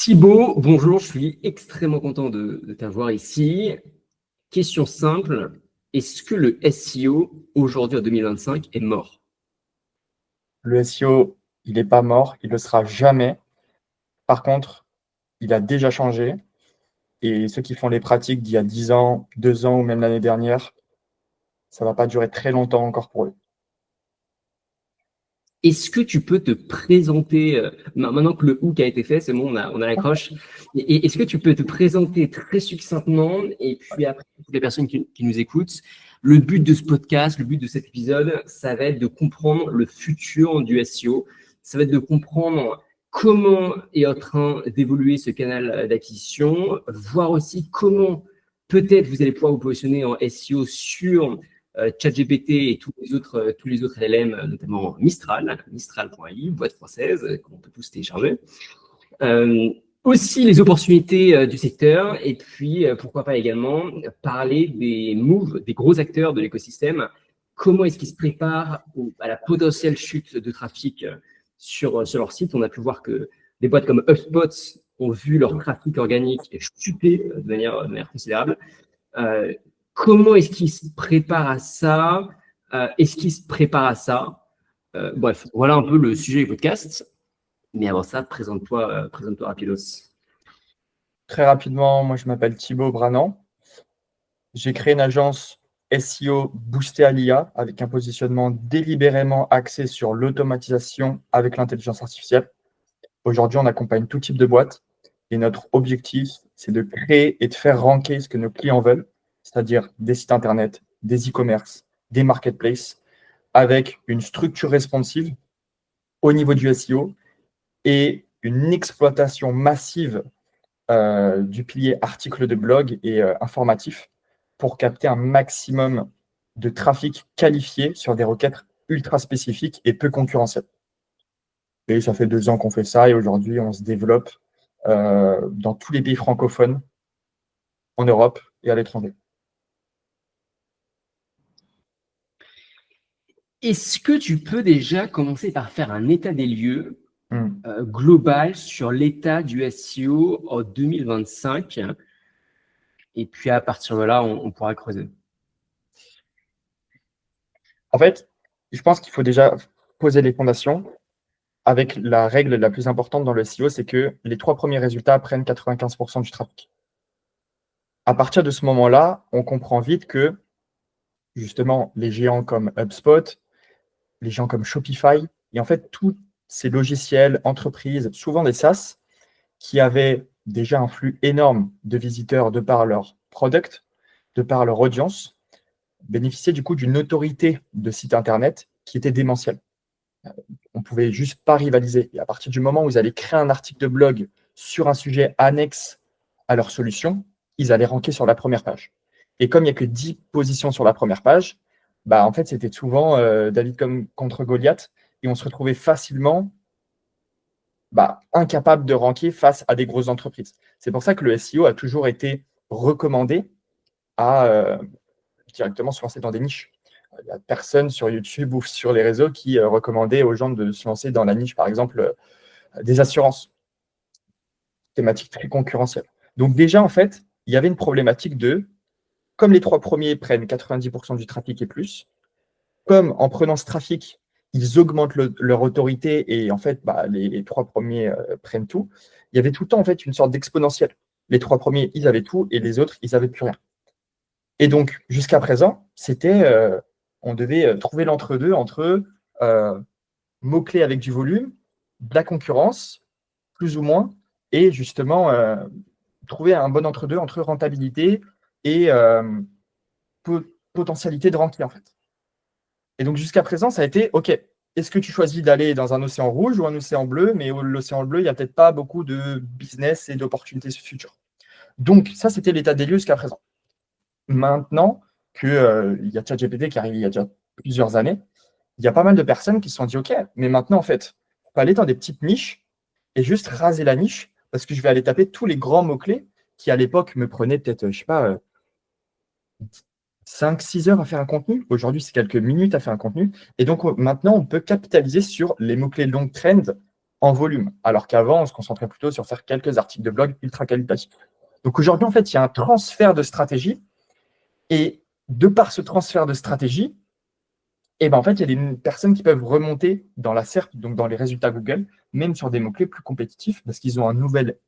Thibaut, bonjour, je suis extrêmement content de t'avoir ici. Question simple, est-ce que le SEO aujourd'hui en 2025 est mort? Le SEO, il n'est pas mort, il ne le sera jamais. Par contre, il a déjà changé. Et ceux qui font les pratiques d'il y a 10 ans, 2 ans ou même l'année dernière, ça ne va pas durer très longtemps encore pour eux. Est-ce que tu peux te présenter, maintenant que le hook a été fait, c'est bon, on a l'accroche, et est-ce que tu peux te présenter très succinctement, et puis après, pour toutes les personnes qui nous écoutent, le but de ce podcast, le but de cet épisode, ça va être de comprendre le futur du SEO, ça va être de comprendre comment est en train d'évoluer ce canal d'acquisition, voir aussi comment peut-être vous allez pouvoir vous positionner en SEO sur ChatGPT et tous les autres LLM, notamment Mistral.ai, boîte française, qu'on peut tous télécharger. Aussi les opportunités du secteur, et puis pourquoi pas également parler des moves, des gros acteurs de l'écosystème. Comment est-ce qu'ils se préparent à la potentielle chute de trafic sur leur site? On a pu voir que des boîtes comme HubSpot ont vu leur trafic organique chuter de manière considérable. Euh, Comment est-ce qu'il se prépare à ça? Est-ce qu'il se prépare à ça? Bref, voilà un peu le sujet du podcast. Mais avant ça, présente-toi rapidos. Très rapidement, moi je m'appelle Thibaut Branant. J'ai créé une agence SEO boostée à l'IA avec un positionnement délibérément axé sur l'automatisation avec l'intelligence artificielle. Aujourd'hui, on accompagne tout type de boîte et notre objectif, c'est de créer et de faire ranker ce que nos clients veulent, c'est-à-dire des sites internet, des e-commerce, des marketplaces, avec une structure responsive au niveau du SEO et une exploitation massive du pilier article de blog et informatif pour capter un maximum de trafic qualifié sur des requêtes ultra spécifiques et peu concurrentielles. Et ça fait 2 ans qu'on fait ça et aujourd'hui, on se développe dans tous les pays francophones, en Europe et à l'étranger. Est-ce que tu peux déjà commencer par faire un état des lieux Hmm. global sur l'état du SEO en 2025? Et puis à partir de là, on pourra creuser. En fait, je pense qu'il faut déjà poser les fondations avec la règle la plus importante dans le SEO, c'est que les 3 premiers résultats prennent 95% du trafic. À partir de ce moment-là, on comprend vite que justement les géants comme HubSpot, les gens comme Shopify, et en fait tous ces logiciels, entreprises, souvent des SaaS, qui avaient déjà un flux énorme de visiteurs de par leur product, de par leur audience, bénéficiaient du coup d'une autorité de site internet qui était démentielle. On ne pouvait juste pas rivaliser. Et à partir du moment où ils allaient créer un article de blog sur un sujet annexe à leur solution, ils allaient ranker sur la première page. Et comme il n'y a que 10 positions sur la première page, bah, en fait, c'était souvent David contre Goliath, et on se retrouvait facilement incapable de ranker face à des grosses entreprises. C'est pour ça que le SEO a toujours été recommandé à directement se lancer dans des niches. Il n'y a personne sur YouTube ou sur les réseaux qui recommandait aux gens de se lancer dans la niche, par exemple, des assurances, thématique très concurrentielle. Donc déjà, en fait, il y avait une problématique de, comme les 3 premiers prennent 90% du trafic et plus, comme en prenant ce trafic, ils augmentent leur autorité et en fait, les 3 premiers prennent tout, il y avait tout le temps en fait une sorte d'exponentielle. Les 3 premiers, ils avaient tout et les autres, ils n'avaient plus rien. Et donc, jusqu'à présent, on devait trouver l'entre-deux entre mots-clés avec du volume, de la concurrence, plus ou moins, et justement trouver un bon entre-deux entre rentabilité et potentialité de ranking, en fait. Et donc, jusqu'à présent, ça a été, OK, est-ce que tu choisis d'aller dans un océan rouge ou un océan bleu? Mais l'océan bleu, il n'y a peut-être pas beaucoup de business et d'opportunités futures. Donc, ça, c'était l'état des lieux jusqu'à présent. Maintenant qu'il y a ChatGPT qui arrive il y a déjà plusieurs années, il y a pas mal de personnes qui se sont dit, OK, mais maintenant, en fait, on peut aller dans des petites niches et juste raser la niche parce que je vais aller taper tous les grands mots-clés qui, à l'époque, me prenaient peut-être, je sais pas, 5-6 heures à faire un contenu. Aujourd'hui, c'est quelques minutes à faire un contenu. Et donc, maintenant, on peut capitaliser sur les mots-clés long trend en volume, alors qu'avant, on se concentrait plutôt sur faire quelques articles de blog ultra qualitatifs. Donc aujourd'hui, en fait, il y a un transfert de stratégie et de par ce transfert de stratégie, et ben en fait, il y a des personnes qui peuvent remonter dans la SERP, donc dans les résultats Google, même sur des mots-clés plus compétitifs, parce qu'ils ont un nouvel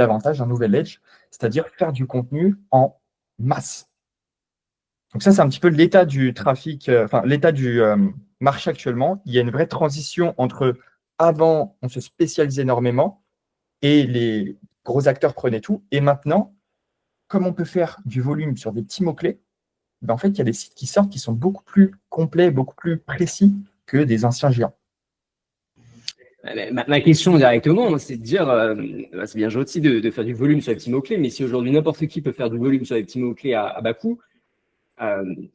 avantage, un nouvel edge, c'est-à-dire faire du contenu en masse. Donc ça, c'est un petit peu l'état du trafic, l'état du marché actuellement. Il y a une vraie transition entre avant, on se spécialisait énormément et les gros acteurs prenaient tout. Et maintenant, comme on peut faire du volume sur des petits mots-clés, ben en fait, il y a des sites qui sortent qui sont beaucoup plus complets, beaucoup plus précis que des anciens géants. Ma question directement, c'est de dire, c'est bien gentil de faire du volume sur les petits mots-clés, mais si aujourd'hui n'importe qui peut faire du volume sur les petits mots-clés à bas coût, il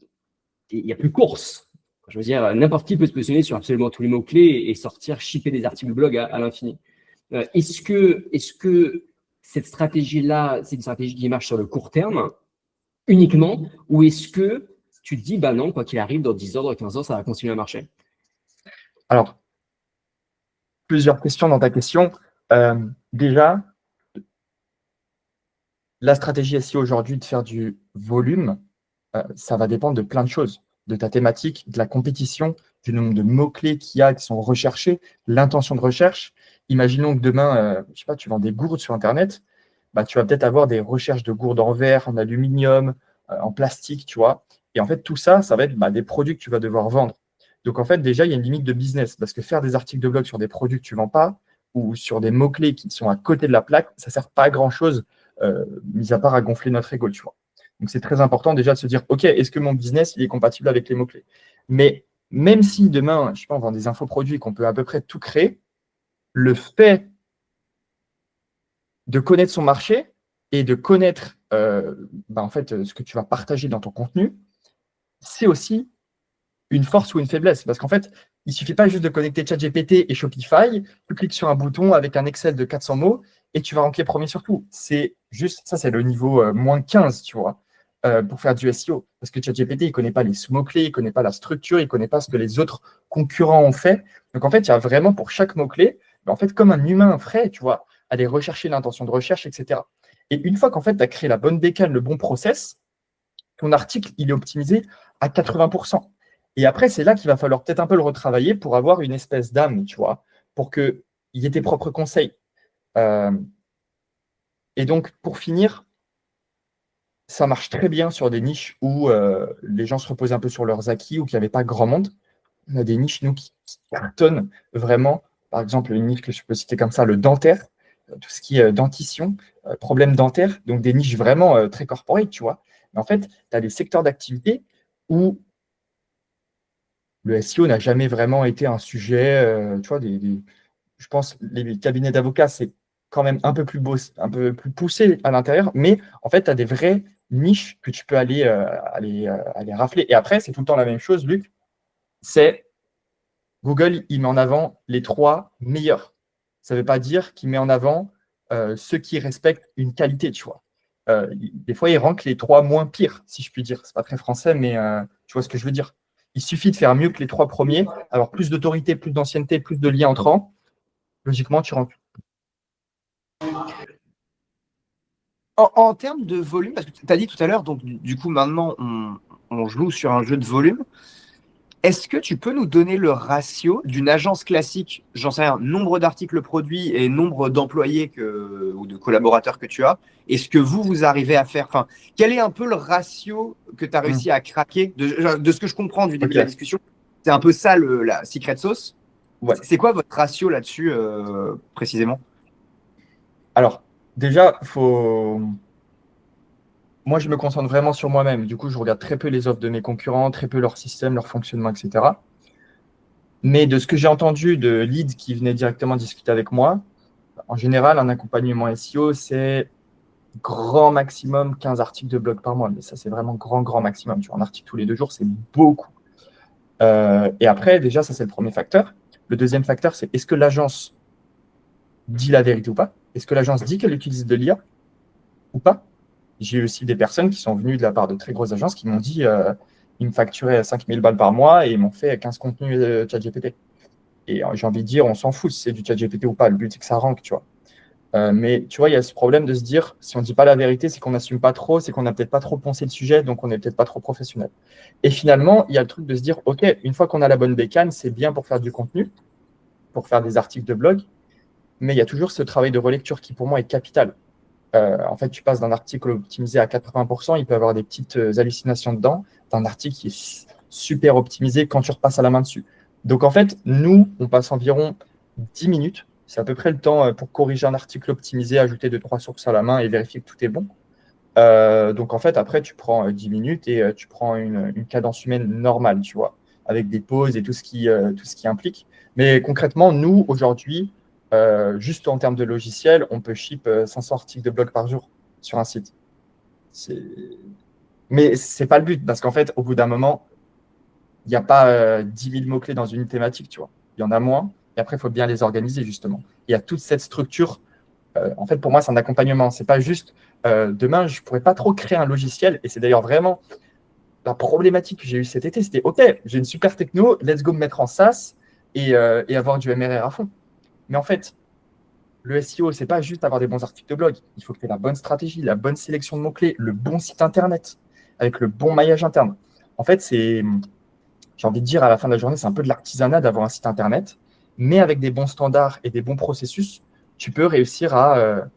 n'y a plus de course. Je veux dire, n'importe qui peut se positionner sur absolument tous les mots-clés et sortir, shipper des articles de blog à l'infini. Est-ce que cette stratégie-là, c'est une stratégie qui marche sur le court terme uniquement, ou est-ce que tu te dis, bah non, quoi qu'il arrive, dans 10 ans, dans 15 ans, ça va continuer à marcher? Alors, plusieurs questions dans ta question. Déjà, la stratégie SEO aujourd'hui de faire du volume, ça va dépendre de plein de choses, de ta thématique, de la compétition, du nombre de mots-clés qu'il y a qui sont recherchés, l'intention de recherche. Imaginons que demain, je sais pas, tu vends des gourdes sur Internet, bah, tu vas peut-être avoir des recherches de gourdes en verre, en aluminium, en plastique, tu vois. Et en fait, tout ça, ça va être des produits que tu vas devoir vendre. Donc, en fait, déjà, il y a une limite de business parce que faire des articles de blog sur des produits que tu ne vends pas ou sur des mots-clés qui sont à côté de la plaque, ça ne sert pas à grand-chose, mis à part à gonfler notre ego, tu vois. Donc, c'est très important déjà de se dire, OK, est-ce que mon business il est compatible avec les mots-clés? Mais même si demain, je sais pas, on vend des infoproduits qu'on peut à peu près tout créer, le fait de connaître son marché et de connaître en fait, ce que tu vas partager dans ton contenu, c'est aussi une force ou une faiblesse. Parce qu'en fait, il ne suffit pas juste de connecter ChatGPT et Shopify, tu cliques sur un bouton avec un Excel de 400 mots et tu vas ranker premier sur tout. C'est juste, ça c'est le niveau moins 15, tu vois, pour faire du SEO. Parce que ChatGPT, il ne connaît pas les mots-clés, il ne connaît pas la structure, il ne connaît pas ce que les autres concurrents ont fait. Donc en fait, il y a vraiment pour chaque mot-clé, en fait, comme un humain frais, tu vois, aller rechercher l'intention de recherche, etc. Et une fois qu'en fait, tu as créé la bonne bécane, le bon process, ton article, il est optimisé à 80%. Et après, c'est là qu'il va falloir peut-être un peu le retravailler pour avoir une espèce d'âme, tu vois, pour qu'il y ait tes propres conseils. Et donc, pour finir, ça marche très bien sur des niches où les gens se reposent un peu sur leurs acquis ou qu'il n'y avait pas grand monde. On a des niches, nous, qui cartonnent vraiment. Par exemple, une niche que je peux citer comme ça, le dentaire, tout ce qui est dentition, problème dentaire, donc des niches vraiment très corporate, tu vois. Mais en fait, tu as des secteurs d'activité où le SEO n'a jamais vraiment été un sujet, tu vois, je pense les cabinets d'avocats, c'est quand même un peu plus beau, un peu plus poussé à l'intérieur, mais en fait, tu as des vraies niches que tu peux aller rafler. Et après, c'est tout le temps la même chose, Luc, c'est Google, il met en avant les 3 meilleurs. Ça ne veut pas dire qu'il met en avant ceux qui respectent une qualité, tu vois. Des fois, il rank les 3 moins pires, si je puis dire. C'est pas très français, mais tu vois ce que je veux dire. Il suffit de faire mieux que les 3 premiers, avoir plus d'autorité, plus d'ancienneté, plus de liens entrants. Logiquement, tu ranks. En termes de volume, parce que tu as dit tout à l'heure, donc du coup, maintenant, on joue sur un jeu de volume. Est-ce que tu peux nous donner le ratio d'une agence classique, j'en sais rien, nombre d'articles produits et nombre d'employés ou de collaborateurs que tu as? Est-ce que vous arrivez à faire, enfin, quel est un peu le ratio que tu as réussi à craquer de ce que je comprends du début de la discussion? C'est un peu ça la secret sauce. Ouais. C'est quoi votre ratio là-dessus précisément? Alors, déjà, moi, je me concentre vraiment sur moi-même. Du coup, je regarde très peu les offres de mes concurrents, très peu leur système, leur fonctionnement, etc. Mais de ce que j'ai entendu de leads qui venaient directement discuter avec moi, en général, un accompagnement SEO, c'est grand maximum 15 articles de blog par mois. Mais ça, c'est vraiment grand maximum. Tu vois, un article tous les 2 jours, c'est beaucoup. Et après, déjà, ça, c'est le premier facteur. Le deuxième facteur, c'est est-ce que l'agence dit la vérité ou pas? Est-ce que l'agence dit qu'elle utilise de l'IA ou pas? J'ai aussi des personnes qui sont venues de la part de très grosses agences qui m'ont dit ils me facturaient 5 000 balles par mois et ils m'ont fait 15 contenus ChatGPT. Et j'ai envie de dire, on s'en fout si c'est du ChatGPT ou pas. Le but, c'est que ça rank, tu vois. Mais tu vois, il y a ce problème de se dire, si on ne dit pas la vérité, c'est qu'on n'assume pas trop, c'est qu'on n'a peut-être pas trop poncé le sujet, donc on n'est peut-être pas trop professionnel. Et finalement, il y a le truc de se dire, OK, une fois qu'on a la bonne bécane, c'est bien pour faire du contenu, pour faire des articles de blog, mais il y a toujours ce travail de relecture qui, pour moi, est capital. En fait, tu passes d'un article optimisé à 80%, il peut y avoir des petites hallucinations dedans, d'un article qui est super optimisé quand tu repasses à la main dessus. Donc, en fait, nous, on passe environ 10 minutes. C'est à peu près le temps pour corriger un article optimisé, ajouter 2-3 sources à la main et vérifier que tout est bon. Donc, en fait, après, tu prends 10 minutes et tu prends une cadence humaine normale, tu vois, avec des pauses et tout ce qui implique. Mais concrètement, nous, aujourd'hui, juste en termes de logiciel, on peut ship 500 articles de blog par jour sur un site. C'est- Mais ce n'est pas le but, parce qu'en fait, au bout d'un moment, il n'y a pas 10 000 mots-clés dans une thématique, tu vois. Il y en a moins, et après, il faut bien les organiser, justement. Il y a toute cette structure. En fait, pour moi, c'est un accompagnement. C'est pas juste demain, je ne pourrais pas trop créer un logiciel, et c'est d'ailleurs vraiment la problématique que j'ai eue cet été, c'était OK, j'ai une super techno, let's go me mettre en SaaS et avoir du MRR à fond. Mais en fait, le SEO, c'est pas juste avoir des bons articles de blog. Il faut que tu aies la bonne stratégie, la bonne sélection de mots-clés, le bon site internet, avec le bon maillage interne. En fait, j'ai envie de dire, à la fin de la journée, c'est un peu de l'artisanat d'avoir un site internet, mais avec des bons standards et des bons processus, tu peux réussir à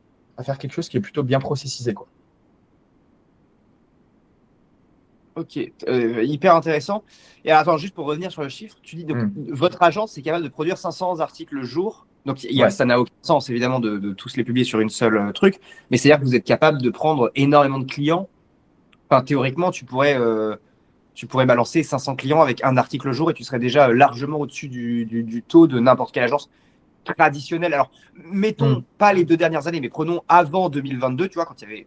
faire quelque chose qui est plutôt bien processisé, quoi. Ok, hyper intéressant. Et alors, attends, juste pour revenir sur le chiffre, tu dis donc votre agence est capable de produire 500 articles le jour. Donc Ouais. ça n'a aucun sens évidemment de tous les publier sur une seule truc, mais c'est-à-dire que vous êtes capable de prendre énormément de clients. Enfin, théoriquement, tu pourrais balancer 500 clients avec un article le jour et tu serais déjà largement au-dessus du taux de n'importe quelle agence traditionnelle. Alors, mettons pas les 2 dernières années, mais prenons avant 2022, tu vois, quand il n'y avait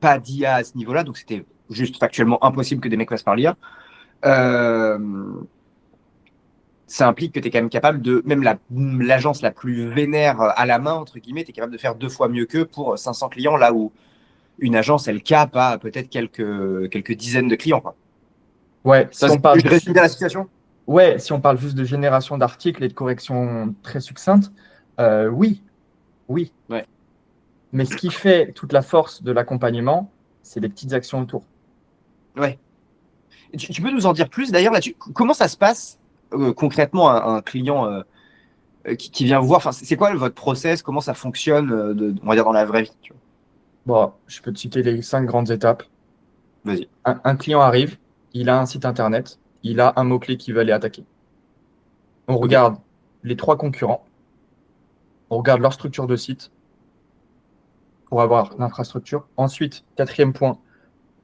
pas d'IA à ce niveau-là, donc c'était juste factuellement impossible que des mecs passent par l'IA. Ça implique que tu es quand même capable de, même l'agence la plus vénère à la main, entre guillemets, tu es capable de faire 2 fois mieux qu'eux pour 500 clients, là où une agence, elle cap à peut-être quelques dizaines de clients. Quoi. Ouais, si on parle je résume bien la situation. Ouais, si on parle juste de génération d'articles et de correction très succincte, oui, oui. Ouais. Mais ce qui fait toute la force de l'accompagnement, c'est les petites actions autour. Ouais. Tu peux nous en dire plus d'ailleurs là-dessus? Comment ça se passe concrètement un client qui vient vous voir? Enfin, c'est quoi votre process? Comment ça fonctionne, on va dire, dans la vraie vie, tu vois? Bon, je peux te citer les 5 grandes étapes. Vas-y. Un client arrive, il a un site internet, il a un mot-clé qu'il veut aller attaquer. On Ok. regarde les 3 concurrents, on regarde leur structure de site pour avoir l'infrastructure. Ensuite, quatrième point,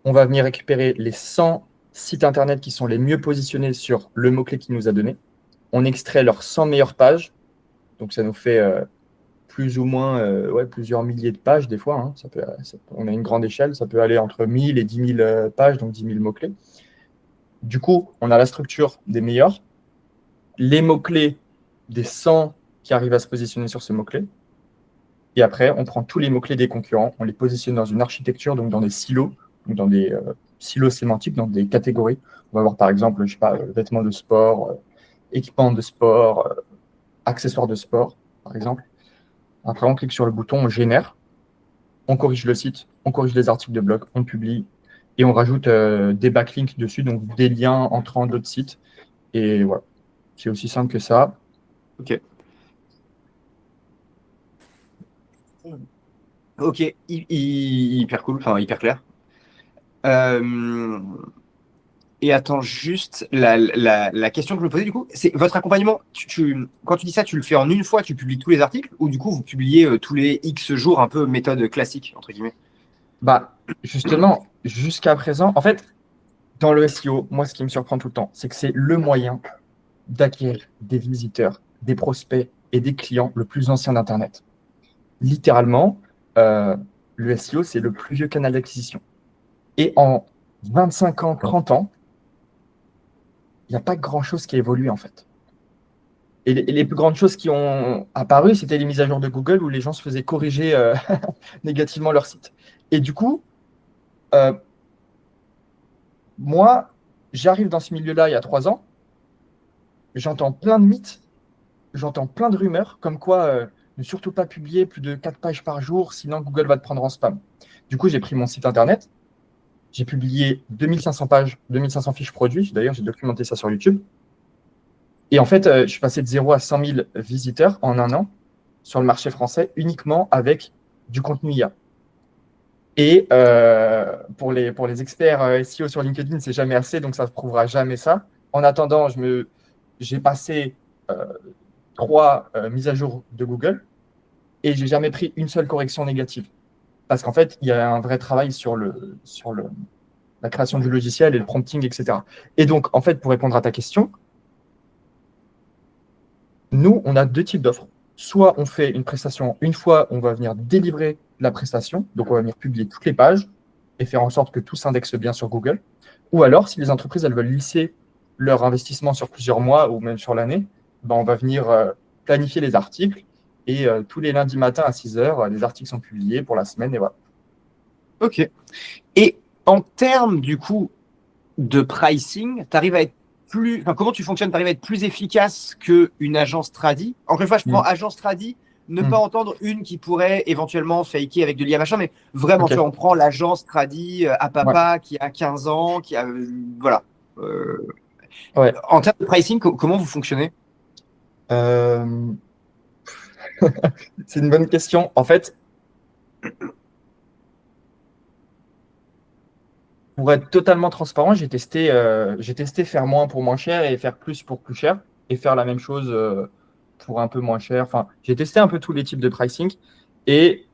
on va venir récupérer les 100 sites internet qui sont les mieux positionnés sur le mot-clé qu'il nous a donné. On extrait leurs 100 meilleures pages. Donc, ça nous fait plus ou moins plusieurs milliers de pages des fois. Hein. On a une grande échelle. Ça peut aller entre 1000 et 10 000 pages, donc 10 000 mots-clés. Du coup, on a la structure des meilleurs, les mots-clés des 100 qui arrivent à se positionner sur ce mot-clé. Et après, on prend tous les mots-clés des concurrents, on les positionne dans une architecture, donc dans des silos, donc dans des silos sémantiques, dans des catégories. On va avoir par exemple, je sais pas, vêtements de sport, équipements de sport, accessoires de sport, par exemple. Après, on clique sur le bouton, on génère, on corrige le site, on corrige les articles de blog, on publie et on rajoute des backlinks dessus, donc des liens entrant d'autres sites. Et voilà, c'est aussi simple que ça. Ok. Ok. Hyper cool. Enfin, hyper clair. Euh, Et attends, juste la question que je me posais du coup, c'est votre accompagnement. Quand tu dis ça, tu le fais en une fois, tu publies tous les articles, ou du coup vous publiez tous les X jours, un peu méthode classique, entre guillemets? Bah, justement, jusqu'à présent, en fait, dans le SEO, moi, ce qui me surprend tout le temps, c'est que c'est le moyen d'acquérir des visiteurs, des prospects et des clients le plus ancien d'Internet. Littéralement, le SEO, c'est le plus vieux canal d'acquisition. Et en 25 ans, 30 ans, il n'y a pas grand-chose qui a évolué, en fait. Et les plus grandes choses qui ont apparu, c'était les mises à jour de Google où les gens se faisaient corriger négativement leur site. Et du coup, euh, moi, j'arrive dans ce milieu-là il y a 3 ans, j'entends plein de mythes j'entends plein de rumeurs comme quoi ne surtout pas publier plus de 4 pages par jour, sinon Google va te prendre en spam. Du coup, j'ai pris mon site internet, j'ai publié 2500 pages, 2500 fiches produits. D'ailleurs, j'ai documenté ça sur YouTube. Et en fait, je suis passé de 0 à 100 000 visiteurs en un an sur le marché français uniquement avec du contenu IA. Et pour les experts SEO sur LinkedIn, c'est jamais assez, donc ça ne prouvera jamais ça. En attendant, j'ai passé 3 mises à jour de Google et j'ai jamais pris une seule correction négative. Parce qu'en fait, il y a un vrai travail sur la création du logiciel et le prompting, etc. Et donc, en fait, pour répondre à ta question, nous, on a 2 types d'offres. Soit on fait une prestation une fois, on va venir délivrer la prestation, donc on va venir publier toutes les pages et faire en sorte que tout s'indexe bien sur Google. Ou alors, si les entreprises elles veulent lisser leur investissement sur plusieurs mois ou même sur l'année, ben, on va venir planifier les articles et tous les lundis matins à 6 heures, les articles sont publiés pour la semaine et voilà. Ok. Et en termes, du coup, de pricing, tu arrives à être plus. Enfin, comment tu fonctionnes? Tu arrives à être plus efficace qu'une agence tradi. Encore une fois, je prends agence tradi, ne pas entendre une qui pourrait éventuellement faker avec de l'IA machin, mais vraiment, Ok. tu vois, on prend l'agence tradi à papa qui a 15 ans, qui a. Voilà. Ouais. En termes de pricing, comment vous fonctionnez? Euh, C'est une bonne question. En fait, pour être totalement transparent, j'ai testé faire moins pour moins cher et faire plus pour plus cher et faire la même chose pour un peu moins cher. Enfin, j'ai testé un peu tous les types de pricing et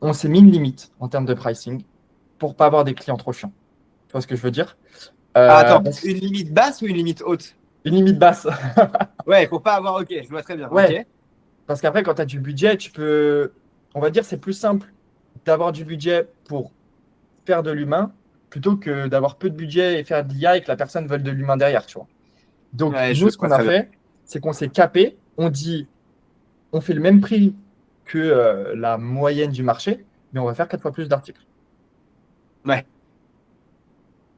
on s'est mis une limite en termes de pricing pour pas avoir des clients trop chiants. Tu vois ce que je veux dire? Ah, attends, Parce- une limite basse ou une limite haute? Une limite basse. Ouais, pour pas avoir. Ok, je vois très bien. Ok. Ouais, parce qu'après, quand tu as du budget, on va dire, c'est plus simple d'avoir du budget pour faire de l'humain plutôt que d'avoir peu de budget et faire de l'IA et que la personne veuille de l'humain derrière, tu vois. Donc, Ouais, je nous, ce vois qu'on a très bien. fait, c'est qu'on s'est capé, on fait le même prix que la moyenne du marché, mais on va faire 4 fois plus d'articles. Ouais.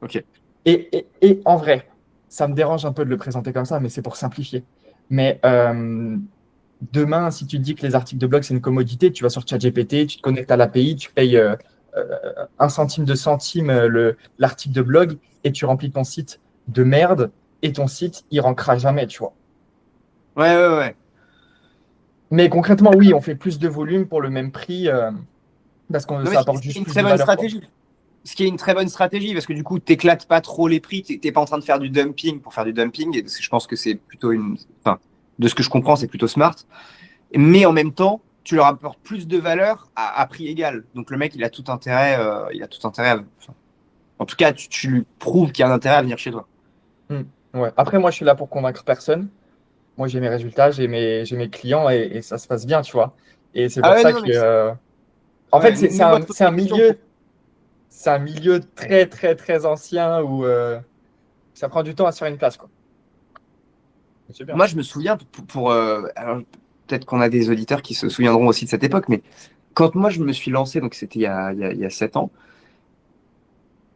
Ok. Et en vrai, ça me dérange un peu de le présenter comme ça, mais c'est pour simplifier. Mais demain, si tu te dis que les articles de blog, c'est une commodité, tu vas sur ChatGPT, tu te connectes à l'API, tu payes 1 centime de centime l'article de blog et tu remplis ton site de merde et ton site, il rankera jamais, tu vois. Ouais, ouais, ouais. Mais concrètement, oui, on fait plus de volume pour le même prix parce que Non, mais ça ce apporte qui est juste une plus très de bonne valeur, quoi. stratégie. Ce qui est une très bonne stratégie, parce que du coup, tu n'éclates pas trop les prix, tu n'es pas en train de faire du dumping pour faire du dumping, et je pense que c'est plutôt une. Enfin, de ce que je comprends, c'est plutôt smart. Mais en même temps, tu leur apportes plus de valeur à prix égal. Donc le mec, il a tout intérêt, enfin, en tout cas, tu lui prouves qu'il y a un intérêt à venir chez toi. Hmm. Ouais. Après, moi, je suis là pour convaincre personne. Moi, j'ai mes résultats, j'ai mes clients et ça se passe bien, tu vois. Et c'est Ah pour ouais, ça non, que, mais en fait, ouais, nous, moi, je pose c'est un des questions pour. milieu, c'est un milieu très, très, très ancien où ça prend du temps à se faire une place, quoi. C'est bien. Moi, je me souviens, alors, peut-être qu'on a des auditeurs qui se souviendront aussi de cette époque, mais quand moi, je me suis lancé, donc c'était il y a 7 ans,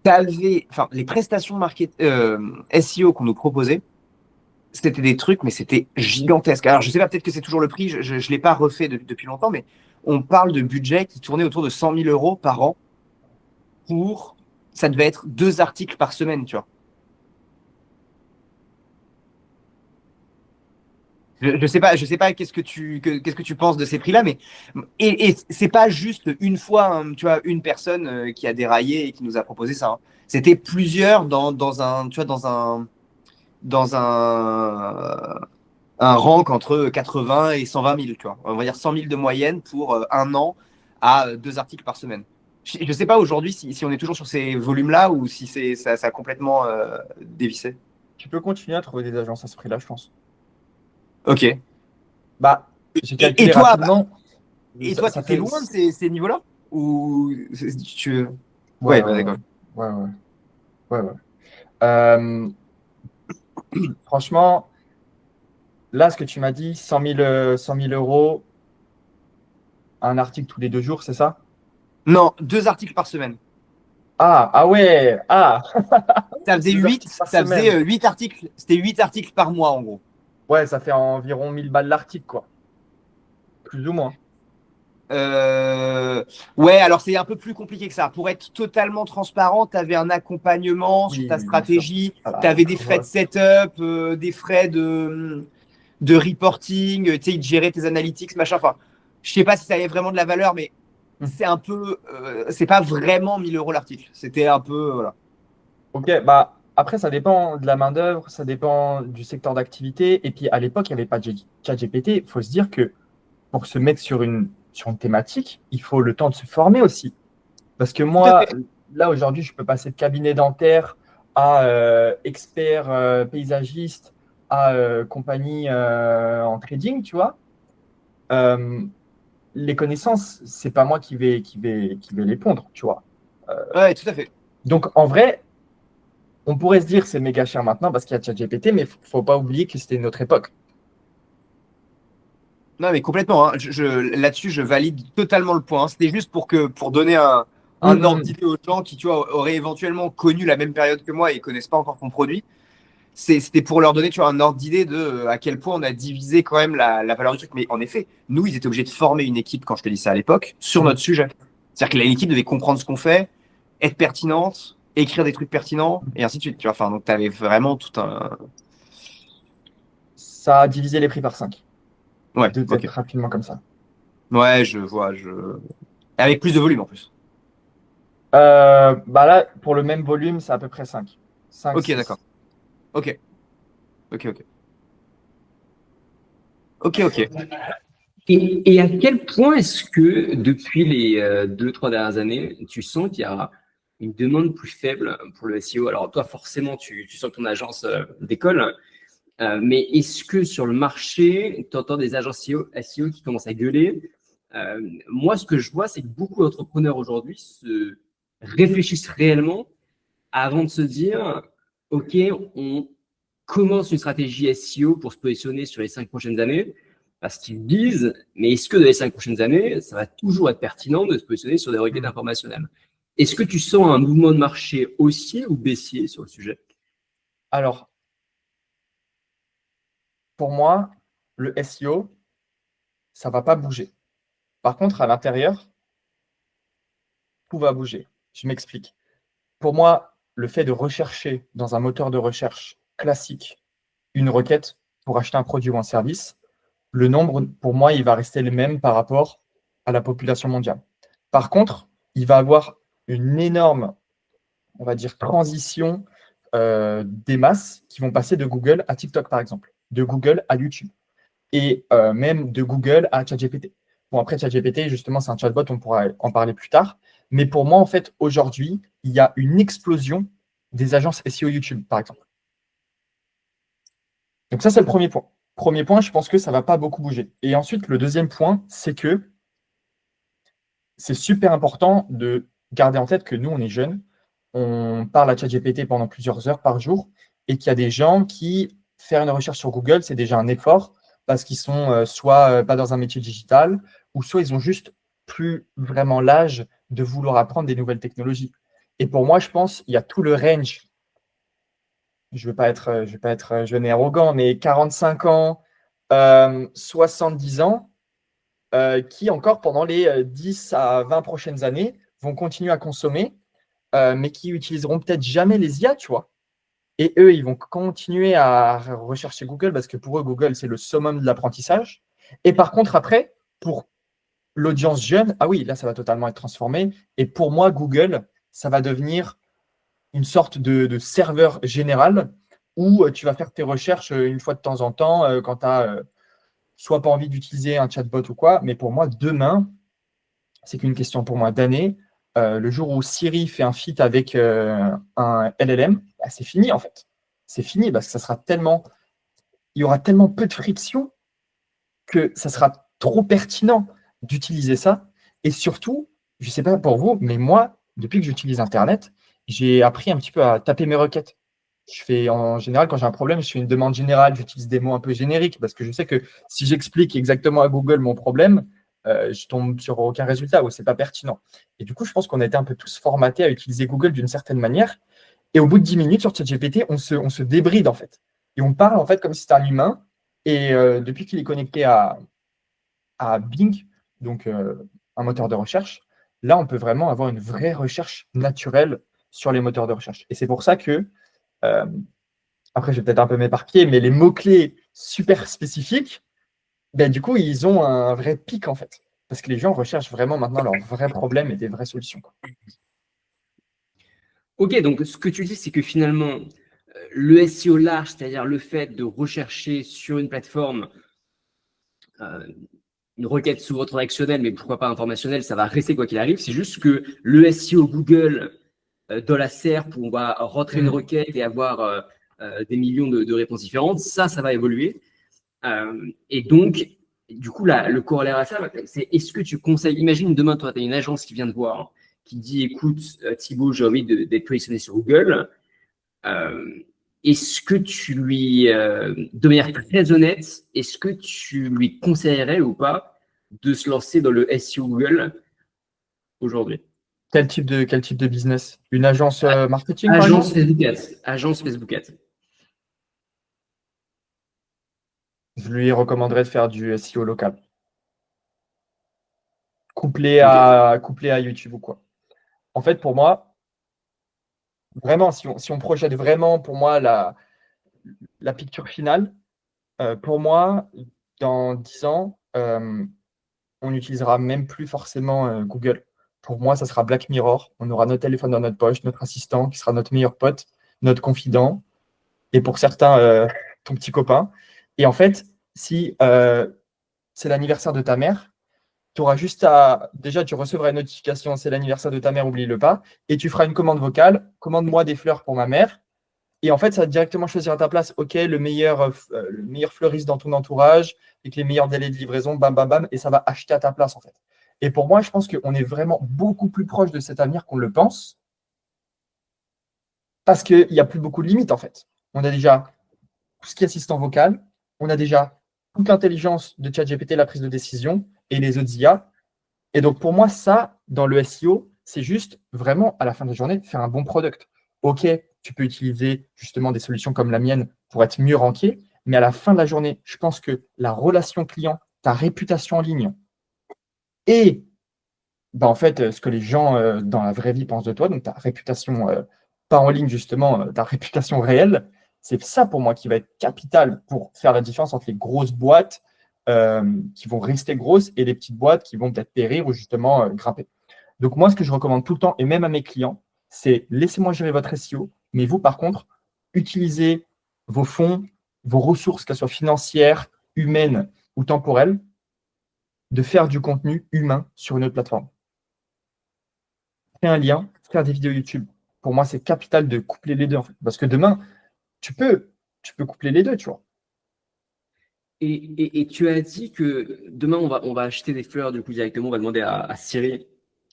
enfin, les prestations SEO qu'on nous proposait, c'était des trucs, mais c'était gigantesque. Alors, je sais pas, peut-être que c'est toujours le prix, je ne l'ai pas refait depuis longtemps, mais on parle de budget qui tournait autour de 100 000 euros par an pour, ça devait être 2 articles par semaine, tu vois. Je sais pas qu'est-ce que tu penses de ces prix-là, mais et c'est pas juste une fois, hein, tu vois, une personne qui a déraillé et qui nous a proposé ça, hein. C'était plusieurs dans un, tu vois, dans un rank entre 80 et 120 000, tu vois. On va dire 100 000 de moyenne pour un an à 2 articles par semaine. Je sais pas aujourd'hui si on est toujours sur ces volumes-là ou si ça a complètement dévissé. Tu peux continuer à trouver des agences à ce prix-là, je pense. Ok. Bah, j'ai Et calculé toi, rapidement. et Ça, toi, ça t'es fait. loin de ces niveaux-là? Ou tu. Ouais, Ouais, ouais, bah, ouais. d'accord. Ouais, ouais, ouais, ouais. Euh, franchement, là, ce que tu m'as dit, 100 000 euros, un article tous les 2 jours, c'est ça? Non, 2 articles par semaine. Ah, ah ouais, ah, Ça faisait 2 articles 8, par ça faisait semaine. 8 articles. C'était 8 articles par mois, en gros. Ouais, ça fait environ 1000 balles l'article, quoi. Plus ou moins. Ouais, alors c'est un peu plus compliqué que ça. Pour être totalement transparent, tu avais un accompagnement sur Oui, ta oui, bien sûr. stratégie, tu Voilà, avais donc, des frais de setup, des frais de reporting, tu sais, ils te géraient tes analytics, machin. Enfin, je sais pas si ça avait vraiment de la valeur, mais c'est un peu, c'est pas vraiment 1000 € l'article. C'était un peu, voilà. Ok, bah après, ça dépend de la main-d'œuvre, ça dépend du secteur d'activité. Et puis à l'époque, il n'y avait pas de ChatGPT. Il faut se dire que pour se mettre sur une thématique, il faut le temps de se former aussi. Parce que Tout à moi, fait. là, aujourd'hui, je peux passer de cabinet dentaire à expert paysagiste à compagnie en trading, tu vois. Euh, les connaissances, c'est pas moi qui vais les pondre, tu vois. Ouais, tout à fait. Donc, en vrai, on pourrait se dire que c'est méga cher maintenant parce qu'il y a ChatGPT, mais faut pas oublier que c'était une autre époque. Non, mais complètement, hein. Là-dessus, je valide totalement le point, hein. C'était juste pour donner un ordre Hum. d'idée aux gens qui, tu vois, auraient éventuellement connu la même période que moi et connaissent pas encore ton produit. C'était pour leur donner, tu vois, un ordre d'idée de à quel point on a divisé quand même la valeur du truc. Mais en effet, nous, ils étaient obligés de former une équipe, quand je te dis ça à l'époque, sur Hum. notre sujet. C'est-à-dire que l'équipe devait comprendre ce qu'on fait, être pertinente, écrire des trucs pertinents, et ainsi de suite. Tu vois, enfin, donc, tu avais vraiment tout un. Ça a divisé les prix par 5. Ouais, De ok. tête rapidement comme ça. Ouais, je vois. Avec plus de volume en plus. Bah là, pour le même volume, c'est à peu près 5. 5, Ok, d'accord. 6. Ok, ok, ok. Ok, ok. Et à quel point est-ce que depuis les 2, 3 dernières années, tu sens qu'il y a une demande plus faible pour le SEO? Alors toi, forcément, tu sens que ton agence décolle, mais est-ce que sur le marché, tu entends des agences SEO qui commencent à gueuler? Moi, ce que je vois, c'est que beaucoup d'entrepreneurs aujourd'hui se réfléchissent réellement avant de se dire, OK, on commence une stratégie SEO pour se positionner sur les 5 prochaines années, parce qu'ils disent, mais est-ce que dans les 5 prochaines années, ça va toujours être pertinent de se positionner sur des requêtes Hmm. informationnelles? Est-ce que tu sens un mouvement de marché haussier ou baissier sur le sujet? Alors, pour moi, le SEO, ça va pas bouger. Par contre, à l'intérieur, tout va bouger. Je m'explique. Pour moi, le fait de rechercher dans un moteur de recherche classique une requête pour acheter un produit ou un service, le nombre, pour moi, il va rester le même par rapport à la population mondiale. Par contre, il va avoir une énorme, on va dire, transition des masses qui vont passer de Google à TikTok, par exemple, de Google à YouTube, et même de Google à ChatGPT. Bon, après, ChatGPT, justement, c'est un chatbot, on pourra en parler plus tard. Mais pour moi, en fait, aujourd'hui, il y a une explosion des agences SEO YouTube, par exemple. Donc ça, c'est le premier point. Premier point, je pense que ça ne va pas beaucoup bouger. Et ensuite, le deuxième point, c'est que c'est super important de garder en tête que nous, on est jeunes, on parle à ChatGPT pendant plusieurs heures par jour, et qu'il y a des gens qui, faire une recherche sur Google, c'est déjà un effort, parce qu'ils sont soit pas dans un métier digital, ou soit ils ont juste plus vraiment l'âge de vouloir apprendre des nouvelles technologies. Et pour moi, je pense, il y a tout le range. Je ne veux pas être jeune et arrogant, mais 45 ans, 70 ans, qui encore pendant les 10 à 20 prochaines années vont continuer à consommer, mais qui utiliseront peut-être jamais les IA, tu vois. Et eux, ils vont continuer à rechercher Google parce que pour eux, Google, c'est le summum de l'apprentissage. Et par contre, après, pour l'audience jeune, ah oui, là, ça va totalement être transformé. Et pour moi, Google, ça va devenir une sorte de serveur général où tu vas faire tes recherches une fois de temps en temps quand tu as soit pas envie d'utiliser un chatbot ou quoi. Mais pour moi, demain, c'est qu'une question pour moi d'année. Le jour où Siri fait un feat avec un LLM, bah, c'est fini en fait. C'est fini parce que il y aura tellement peu de friction que ça sera trop pertinent d'utiliser ça. Et surtout, je ne sais pas pour vous, mais moi, depuis que j'utilise Internet, j'ai appris un petit peu à taper mes requêtes. Je fais en général, quand j'ai un problème, je fais une demande générale, j'utilise des mots un peu génériques parce que je sais que si j'explique exactement à Google mon problème, je tombe sur aucun résultat ou c'est pas pertinent. Et du coup, je pense qu'on a été un peu tous formatés à utiliser Google d'une certaine manière. Et au bout de 10 minutes sur ChatGPT, on se débride en fait. Et on parle en fait comme si c'était un humain. Et depuis qu'il est connecté à Bing, donc un moteur de recherche, là, on peut vraiment avoir une vraie recherche naturelle sur les moteurs de recherche. Et c'est pour ça que, après, je vais peut-être un peu m'éparpiller, mais les mots-clés super spécifiques, ben, du coup, ils ont un vrai pic, en fait. Parce que les gens recherchent vraiment maintenant leurs vrais problèmes et des vraies solutions, quoi. Ok, donc ce que tu dis, c'est que finalement, le SEO large, c'est-à-dire le fait de rechercher sur une plateforme euh, une requête souvent transactionnelle, mais pourquoi pas informationnelle, ça va rester quoi qu'il arrive. C'est juste que le SEO Google dans la SERP, où on va rentrer une requête et avoir des millions de réponses différentes, ça va évoluer. Et donc, du coup, là, le corollaire à ça, c'est est-ce que tu conseilles, imagine demain, toi, tu as une agence qui vient te voir, qui dit, écoute, Thibaut, j'ai envie d'être positionné sur Google. Euh, est-ce que tu lui, de manière très honnête, est-ce que tu lui conseillerais ou pas de se lancer dans le SEO Google aujourd'hui? Quel type de business? Une agence marketing, par Agence exemple? Facebook Ads. Agence Facebook Ads. Je lui recommanderais de faire du SEO local, couplé Ok. couplé à YouTube ou quoi. En fait, pour moi, vraiment, si on projette vraiment, pour moi, la picture finale, pour moi, dans 10 ans, on n'utilisera même plus forcément Google. Pour moi, ça sera Black Mirror. On aura notre téléphone dans notre poche, notre assistant qui sera notre meilleur pote, notre confident, et pour certains, ton petit copain. Et en fait, si c'est l'anniversaire de ta mère, tu auras juste à. Déjà, tu recevras une notification, c'est l'anniversaire de ta mère, oublie-le pas, et tu feras une commande vocale, commande-moi des fleurs pour ma mère. Et en fait, ça va directement choisir à ta place, OK, le meilleur fleuriste dans ton entourage, avec les meilleurs délais de livraison, bam, bam, bam, et ça va acheter à ta place, en fait. Et pour moi, je pense qu'on est vraiment beaucoup plus proche de cet avenir qu'on le pense, parce qu'il n'y a plus beaucoup de limites, en fait. On a déjà tout ce qui est assistant vocal, on a déjà toute l'intelligence de ChatGPT, la prise de décision, et les autres IA. Et donc, pour moi, ça, dans le SEO, c'est juste vraiment, à la fin de la journée, faire un bon product. OK, tu peux utiliser justement des solutions comme la mienne pour être mieux ranké, mais à la fin de la journée, je pense que la relation client, ta réputation en ligne et en fait, ce que les gens dans la vraie vie pensent de toi, donc ta réputation, pas en ligne justement, ta réputation réelle, c'est ça pour moi qui va être capital pour faire la différence entre les grosses boîtes qui vont rester grosses et les petites boîtes qui vont peut-être périr ou justement grimper. Donc moi, ce que je recommande tout le temps, et même à mes clients, c'est laissez-moi gérer votre SEO, mais vous, par contre, utilisez vos fonds, vos ressources, qu'elles soient financières, humaines ou temporelles, de faire du contenu humain sur une autre plateforme. Créer un lien, faire des vidéos YouTube. Pour moi, c'est capital de coupler les deux, en fait. Parce que demain, tu peux coupler les deux, tu vois. Et tu as dit que demain, on va acheter des fleurs, du coup, directement, on va demander à Siri.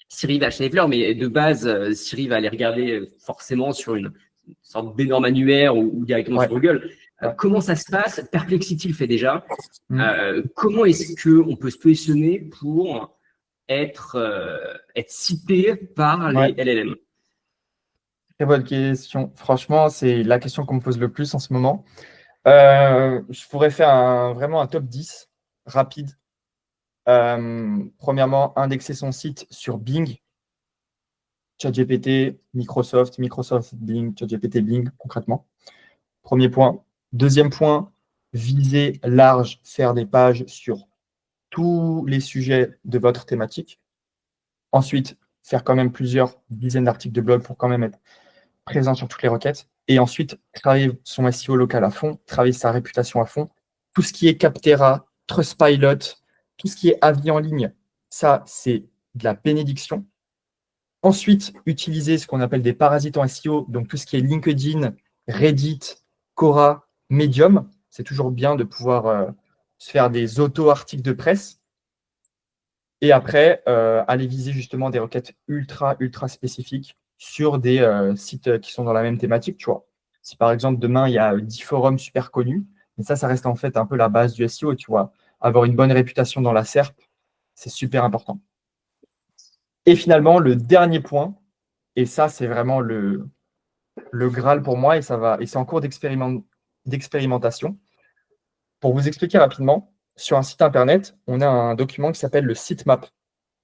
Siri va acheter des fleurs, mais de base, Siri va aller regarder forcément sur une sorte d'énorme annuaire ou directement Ouais, sur Google. ouais. Comment ça se passe? Perplexity le fait déjà. Mm. Comment est-ce qu'on peut se positionner pour être cité par les Ouais, LLM? très bonne question. Franchement, c'est la question qu'on me pose le plus en ce moment. Je pourrais faire vraiment un top 10 rapide. Premièrement, indexer son site sur Bing, ChatGPT, Microsoft, Bing, ChatGPT, Bing, concrètement. Premier point. Deuxième point, viser large, faire des pages sur tous les sujets de votre thématique. Ensuite, faire quand même plusieurs dizaines d'articles de blog pour quand même être présent sur toutes les requêtes. Et ensuite, travailler son SEO local à fond, travailler sa réputation à fond. Tout ce qui est Captera, Trustpilot, tout ce qui est avis en ligne, ça, c'est de la bénédiction. Ensuite, utiliser ce qu'on appelle des parasites en SEO, donc tout ce qui est LinkedIn, Reddit, Quora, Medium. C'est toujours bien de pouvoir se faire des auto-articles de presse. Et après, aller viser justement des requêtes ultra, ultra spécifiques sur des sites qui sont dans la même thématique, tu vois. Si par exemple, demain, il y a 10 forums super connus, mais ça reste en fait un peu la base du SEO, tu vois. Avoir une bonne réputation dans la SERP, c'est super important. Et finalement, le dernier point, et ça, c'est vraiment le Graal pour moi, et c'est en cours d'expérimentation. Pour vous expliquer rapidement, sur un site internet, on a un document qui s'appelle le sitemap.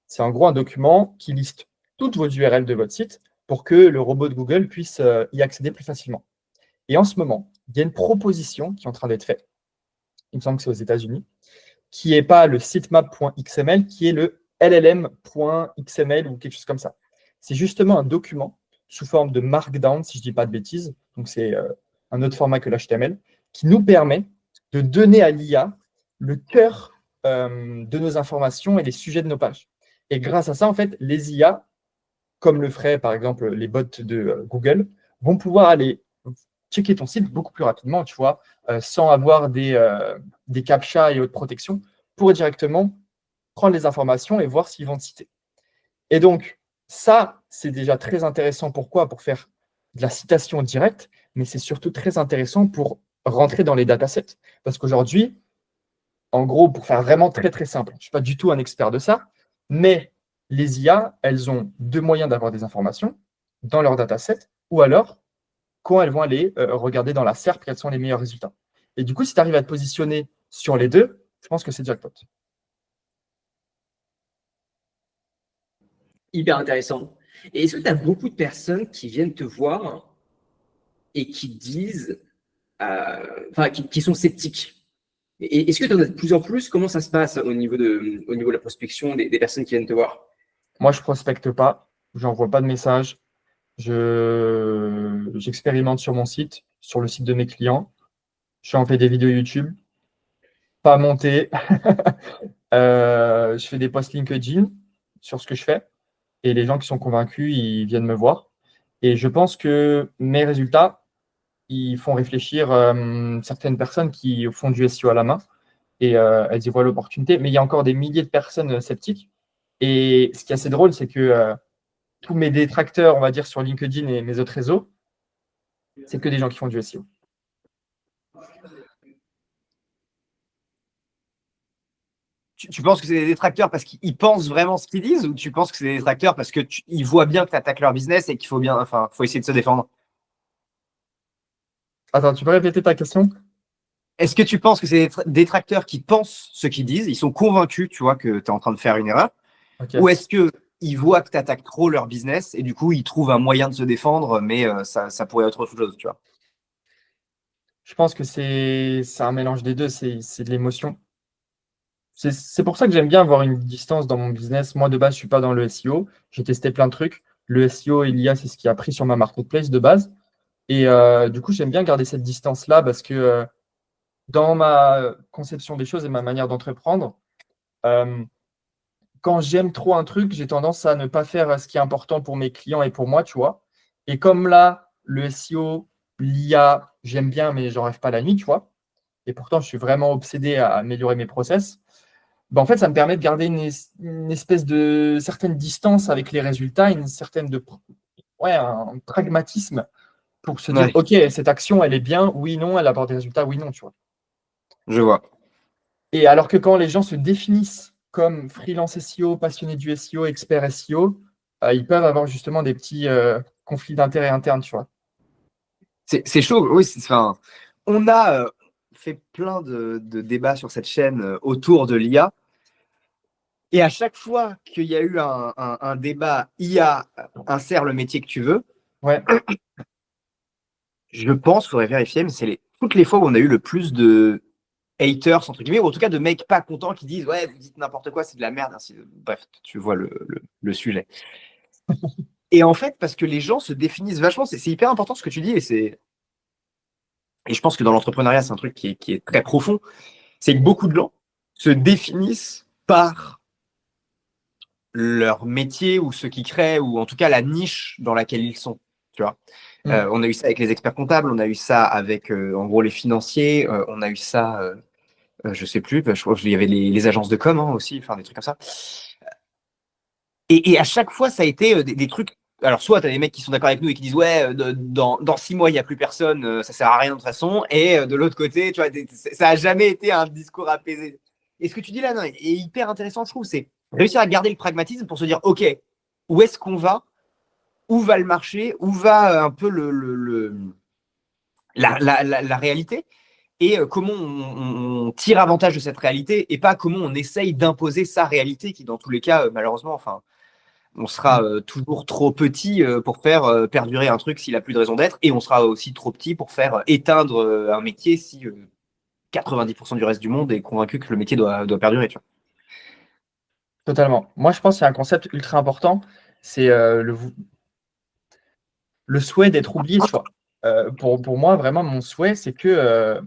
C'est en gros un document qui liste toutes vos URL de votre site pour que le robot de Google puisse y accéder plus facilement. Et en ce moment, il y a une proposition qui est en train d'être faite, il me semble que c'est aux États-Unis, qui n'est pas le sitemap.xml, qui est le llm.xml ou quelque chose comme ça. C'est justement un document sous forme de Markdown, si je ne dis pas de bêtises, donc c'est un autre format que l'HTML, qui nous permet de donner à l'IA le cœur de nos informations et les sujets de nos pages. Et grâce à ça, en fait, les IA, comme le feraient par exemple les bots de Google, vont pouvoir aller checker ton site beaucoup plus rapidement, tu vois, sans avoir des captchas et autres protections, pour directement prendre les informations et voir s'ils vont te citer. Et donc, ça, c'est déjà très intéressant. Pourquoi? Pour faire de la citation directe, mais c'est surtout très intéressant pour rentrer dans les datasets. Parce qu'aujourd'hui, en gros, pour faire vraiment très, très simple, je ne suis pas du tout un expert de ça, mais les IA, elles ont deux moyens d'avoir des informations dans leur dataset, ou alors, quand elles vont aller regarder dans la SERP quels sont les meilleurs résultats. Et du coup, si tu arrives à te positionner sur les deux, je pense que c'est jackpot. Hyper intéressant. Et est-ce que tu as beaucoup de personnes qui viennent te voir et qui disent, qui sont sceptiques? Et est-ce que tu en as de plus en plus? Comment ça se passe au niveau de la prospection des personnes qui viennent te voir? Moi, je ne prospecte pas, je n'envoie pas de messages, j'expérimente sur mon site, sur le site de mes clients, je fais des vidéos YouTube, pas montées, je fais des posts LinkedIn sur ce que je fais, et les gens qui sont convaincus, ils viennent me voir. Et je pense que mes résultats, ils font réfléchir certaines personnes qui font du SEO à la main, et elles y voient l'opportunité. Mais il y a encore des milliers de personnes sceptiques. Et ce qui est assez drôle, c'est que tous mes détracteurs, on va dire, sur LinkedIn et mes autres réseaux, c'est que des gens qui font du SEO. Tu penses que c'est des détracteurs parce qu'ils pensent vraiment ce qu'ils disent, ou tu penses que c'est des détracteurs parce qu'ils voient bien que tu attaques leur business et qu'il faut essayer de se défendre? Attends, tu peux répéter ta question? Est-ce que tu penses que c'est des détracteurs qui pensent ce qu'ils disent, ils sont convaincus, tu vois, que tu es en train de faire une erreur, Okay. ou est-ce qu'ils voient que tu attaques trop leur business et du coup, ils trouvent un moyen de se défendre, mais ça pourrait être autre chose, tu vois? Je pense que c'est un mélange des deux, c'est de l'émotion. C'est pour ça que j'aime bien avoir une distance dans mon business. Moi, de base, je ne suis pas dans le SEO. J'ai testé plein de trucs. Le SEO et l'IA, c'est ce qui a pris sur ma marketplace de base. Et du coup, j'aime bien garder cette distance-là parce que dans ma conception des choses et ma manière d'entreprendre, quand j'aime trop un truc, j'ai tendance à ne pas faire ce qui est important pour mes clients et pour moi, tu vois. Et comme là, le SEO, l'IA, j'aime bien, mais j'en rêve pas la nuit, tu vois. Et pourtant, je suis vraiment obsédé à améliorer mes process. Ben, en fait, ça me permet de garder une espèce de certaine distance avec les résultats, un pragmatisme pour se dire, Ouais. OK, cette action, elle est bien, oui, non, elle apporte des résultats, oui, non, tu vois. Je vois. Et alors que quand les gens se définissent comme freelance SEO, passionné du SEO, expert SEO, ils peuvent avoir justement des petits conflits d'intérêts internes, tu vois. C'est chaud, oui. On a fait plein de débats sur cette chaîne autour de l'IA. Et à chaque fois qu'il y a eu un débat IA, insère le métier que tu veux, Ouais, je pense, il faudrait vérifier, mais c'est toutes les fois où on a eu le plus de haters, entre guillemets, ou en tout cas de mecs pas contents qui disent ouais, vous dites n'importe quoi, c'est de la merde. Bref, tu vois le sujet. Et en fait, parce que les gens se définissent vachement, c'est hyper important ce que tu dis, et je pense que dans l'entrepreneuriat, c'est un truc qui est très profond, c'est que beaucoup de gens se définissent par leur métier ou ce qu'ils créent, ou en tout cas la niche dans laquelle ils sont. Tu vois, on a eu ça avec les experts comptables, on a eu ça avec en gros les financiers, on a eu ça, je sais plus, je crois qu'il y avait les agences de com aussi, enfin des trucs comme ça. Et à chaque fois, ça a été des trucs. Alors, soit tu as des mecs qui sont d'accord avec nous et qui disent ouais, dans 6 mois, il n'y a plus personne, ça sert à rien de toute façon. Et de l'autre côté, tu vois, ça n'a jamais été un discours apaisé. Et ce que tu dis là, non, est hyper intéressant, je trouve, c'est réussir à garder le pragmatisme pour se dire ok, où est-ce qu'on va, où va le marché, où va un peu la réalité, et comment on tire avantage de cette réalité et pas comment on essaye d'imposer sa réalité qui, dans tous les cas, malheureusement, enfin, on sera toujours trop petit pour faire perdurer un truc s'il a plus de raison d'être et on sera aussi trop petit pour faire éteindre un métier si 90% du reste du monde est convaincu que le métier doit perdurer. Tu vois. Totalement. Moi, je pense qu'il y a un concept ultra important, c'est le souhait d'être oublié, tu vois. Pour moi, vraiment, mon souhait, c'est que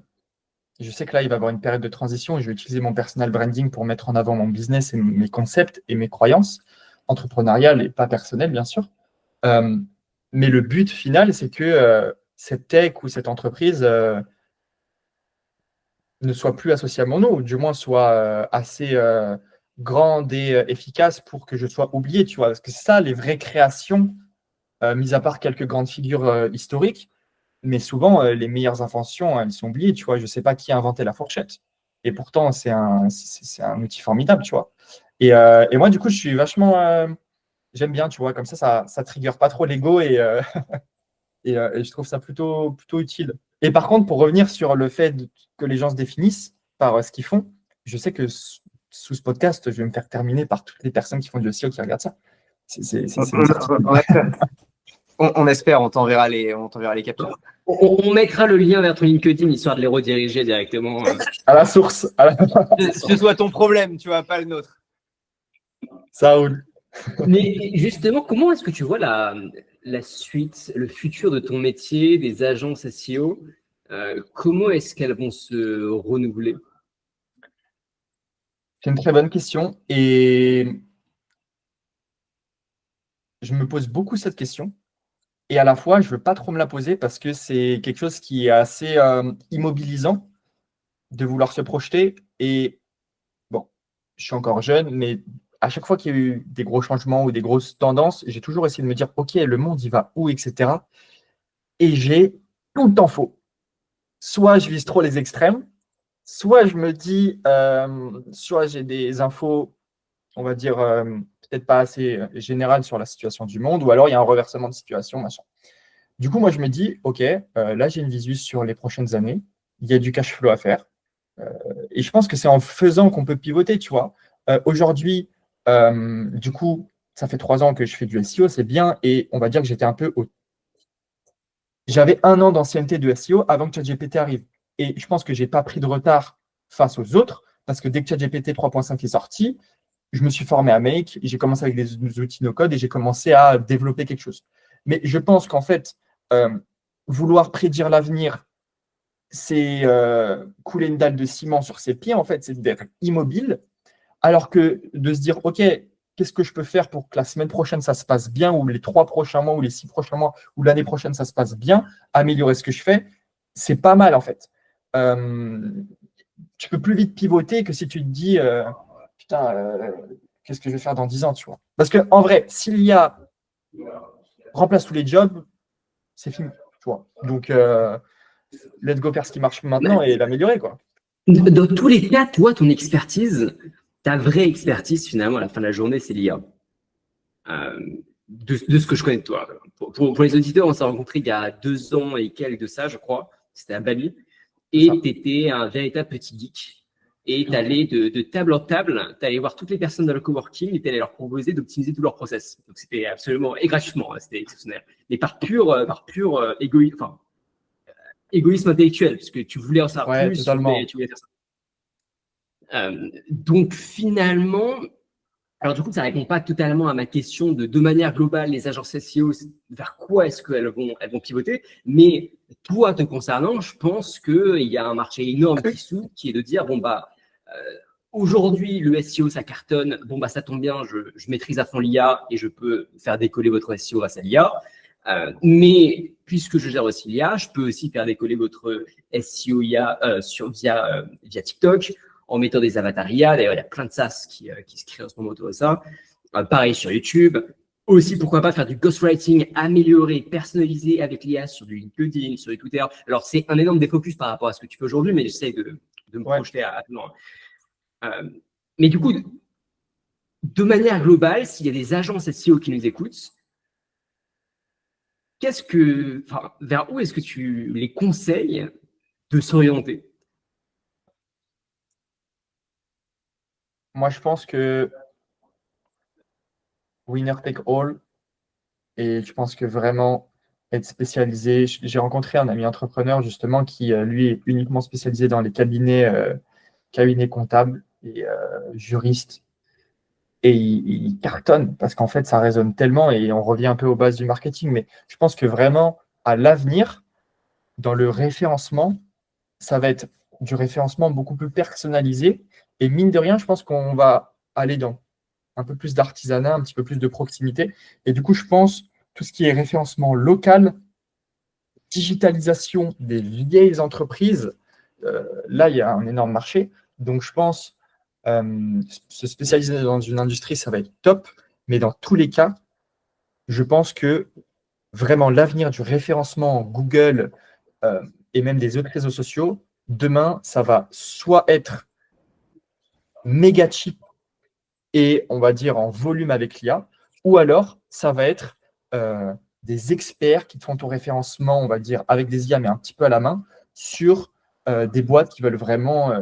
je sais que là, il va y avoir une période de transition et je vais utiliser mon personal branding pour mettre en avant mon business et mes concepts et mes croyances entrepreneuriales et pas personnelles, bien sûr. Mais le but final, c'est que cette tech ou cette entreprise ne soit plus associée à mon nom, ou du moins soit assez grande et efficace pour que je sois oublié, tu vois. Parce que c'est ça, les vraies créations, mis à part quelques grandes figures historiques, mais souvent, les meilleures inventions, elles sont oubliées, tu vois. Je ne sais pas qui a inventé la fourchette. Et pourtant, c'est un outil formidable, tu vois. Et moi, du coup, je suis vachement… j'aime bien, tu vois, comme ça trigger pas trop l'ego et je trouve ça plutôt utile. Et par contre, pour revenir sur le fait que les gens se définissent par ce qu'ils font, je sais que sous ce podcast, je vais me faire terminer par toutes les personnes qui font du SEO qui regardent ça. C'est une certitude. On espère, on t'enverra les captures. On mettra le lien vers ton LinkedIn histoire de les rediriger directement. À la source. Ce soit ton problème, tu vois, pas le nôtre. Ça roule. Mais justement, comment est-ce que tu vois la suite, le futur de ton métier, des agences SEO? Comment est-ce qu'elles vont se renouveler? C'est une très bonne question et je me pose beaucoup cette question et à la fois, je ne veux pas trop me la poser parce que c'est quelque chose qui est assez immobilisant de vouloir se projeter et bon, je suis encore jeune, mais à chaque fois qu'il y a eu des gros changements ou des grosses tendances, j'ai toujours essayé de me dire, OK, le monde, il va où, etc. Et j'ai tout le temps faux. Soit je vise trop les extrêmes, soit je me dis, soit j'ai des infos, on va dire, peut-être pas assez générales sur la situation du monde, ou alors il y a un reversement de situation, machin. Du coup, moi, je me dis, OK, là, j'ai une visu sur les prochaines années, il y a du cash flow à faire. Et je pense que c'est en faisant qu'on peut pivoter, tu vois. Aujourd'hui, du coup, ça fait 3 ans que je fais du SEO, c'est bien, et on va dire que j'étais un peu au… J'avais 1 an d'ancienneté de SEO avant que ChatGPT arrive. Et je pense que je n'ai pas pris de retard face aux autres, parce que dès que ChatGPT 3.5 est sorti, je me suis formé à Make, j'ai commencé avec des outils no-code et j'ai commencé à développer quelque chose. Mais je pense qu'en fait, vouloir prédire l'avenir, c'est couler une dalle de ciment sur ses pieds, en fait, c'est d'être immobile, alors que de se dire, OK, qu'est-ce que je peux faire pour que la semaine prochaine, ça se passe bien, ou les 3 prochains mois, ou les 6 prochains mois, ou l'année prochaine, ça se passe bien, améliorer ce que je fais, c'est pas mal, en fait. Tu peux plus vite pivoter que si tu te dis, putain, qu'est-ce que je vais faire dans 10 ans, tu vois. Parce qu'en vrai, s'il y a remplace tous les jobs, c'est fini, tu vois. Donc, let's go faire ce qui marche maintenant et l'améliorer, quoi. Dans tous les cas, toi, ton expertise, ta vraie expertise, finalement, à la fin de la journée, c'est l'IA. De ce que je connais de toi. Pour les auditeurs, on s'est rencontrés il y a 2 ans et quelques de ça, je crois. C'était à Bali. Et tu étais un véritable petit geek. Et tu allais de table en table, tu allais voir toutes les personnes dans le coworking et tu allais leur proposer d'optimiser tout leur process. Donc c'était absolument, et gratuitement, c'était exceptionnel. Mais par pur égoïsme intellectuel, parce que tu voulais en savoir Ouais, plus, totalement. tu voulais faire ça. Donc finalement, alors du coup, ça ne répond pas totalement à ma question de manière globale, les agences SEO, vers quoi est-ce qu'elles vont pivoter. Mais toi, te concernant, je pense qu'il y a un marché énorme qui s'ouvre, qui est de dire, bon, bah, aujourd'hui, le SEO, ça cartonne. Bon, bah, ça tombe bien, je maîtrise à fond l'IA et je peux faire décoller votre SEO grâce à l'IA. Mais puisque je gère aussi l'IA, je peux aussi faire décoller votre SEO IA via TikTok en mettant des avatars IA. D'ailleurs, il y a plein de SaaS qui se créent en ce moment autour de ça. Pareil sur YouTube. Aussi, pourquoi pas faire du ghostwriting amélioré, personnalisé avec l'IA sur du LinkedIn, sur du Twitter. Alors, c'est un énorme défocus par rapport à ce que tu fais aujourd'hui, mais j'essaie de me projeter à loin. Mais du coup, de manière globale, s'il y a des agences SEO qui nous écoutent, vers où est-ce que tu les conseilles de s'orienter? Moi, je pense que winner take all, et je pense que vraiment être spécialisé. J'ai rencontré un ami entrepreneur justement qui, lui, est uniquement spécialisé dans les cabinets comptables et juristes. Et il cartonne parce qu'en fait, ça résonne tellement et on revient un peu aux bases du marketing. Mais je pense que vraiment, à l'avenir, dans le référencement, ça va être du référencement beaucoup plus personnalisé. Et mine de rien, je pense qu'on va aller dans un peu plus d'artisanat, un petit peu plus de proximité. Et du coup, je pense tout ce qui est référencement local, digitalisation des vieilles entreprises, là, il y a un énorme marché. Donc, je pense se spécialiser dans une industrie, ça va être top. Mais dans tous les cas, je pense que vraiment l'avenir du référencement Google et même des autres réseaux sociaux, demain, ça va soit être méga cheap et on va dire en volume avec l'IA, ou alors ça va être des experts qui te font ton référencement, on va dire avec des IA, mais un petit peu à la main, sur des boîtes qui veulent vraiment.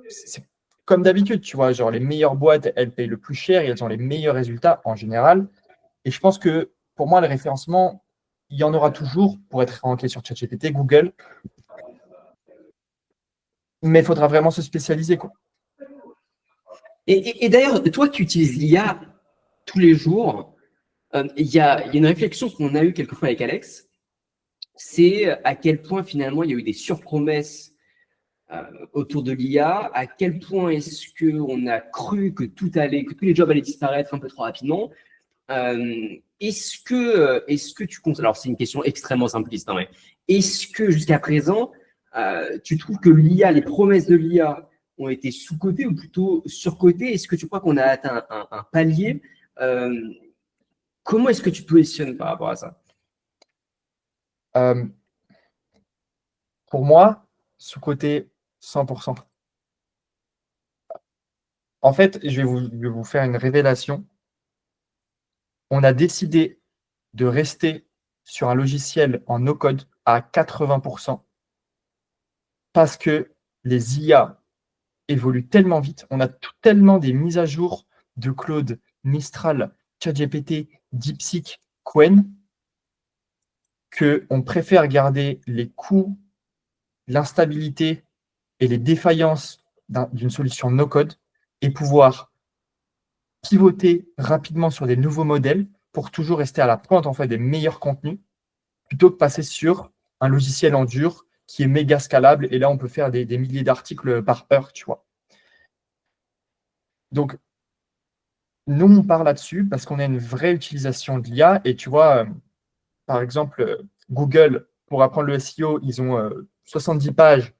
C'est comme d'habitude, tu vois, genre les meilleures boîtes, elles payent le plus cher et elles ont les meilleurs résultats en général. Et je pense que pour moi, le référencement, il y en aura toujours pour être ranké sur ChatGPT, Google, mais il faudra vraiment se spécialiser, quoi. Et d'ailleurs, toi qui utilises l'IA tous les jours, il y a une réflexion qu'on a eue quelquefois avec Alex, c'est à quel point finalement il y a eu des surpromesses autour de l'IA, à quel point est-ce qu'on a cru que que tous les jobs allaient disparaître un peu trop rapidement. Est-ce que tu comptes, alors c'est une question extrêmement simpliste, hein, mais est-ce que jusqu'à présent, tu trouves que l'IA, les promesses de l'IA ont été sous-cotées ou plutôt surcotées? Est-ce que tu crois qu'on a atteint un palier? Comment est-ce que tu te positionnes par rapport à ça? Euh, pour moi, sous-côté 100%. En fait, je vais vous faire une révélation. On a décidé de rester sur un logiciel en no-code à 80% parce que les IA évoluent tellement vite. On a tellement des mises à jour de Claude, Mistral, ChatGPT, DeepSeek, Qwen, qu'on préfère garder les coûts, l'instabilité et les défaillances d'une solution no-code et pouvoir pivoter rapidement sur des nouveaux modèles pour toujours rester à la pointe en fait, des meilleurs contenus, plutôt que passer sur un logiciel en dur qui est méga scalable. Et là, on peut faire des milliers d'articles par heure, tu vois. Donc, nous, on part là-dessus parce qu'on a une vraie utilisation de l'IA. Et tu vois, par exemple, Google, pour apprendre le SEO, ils ont 70 pages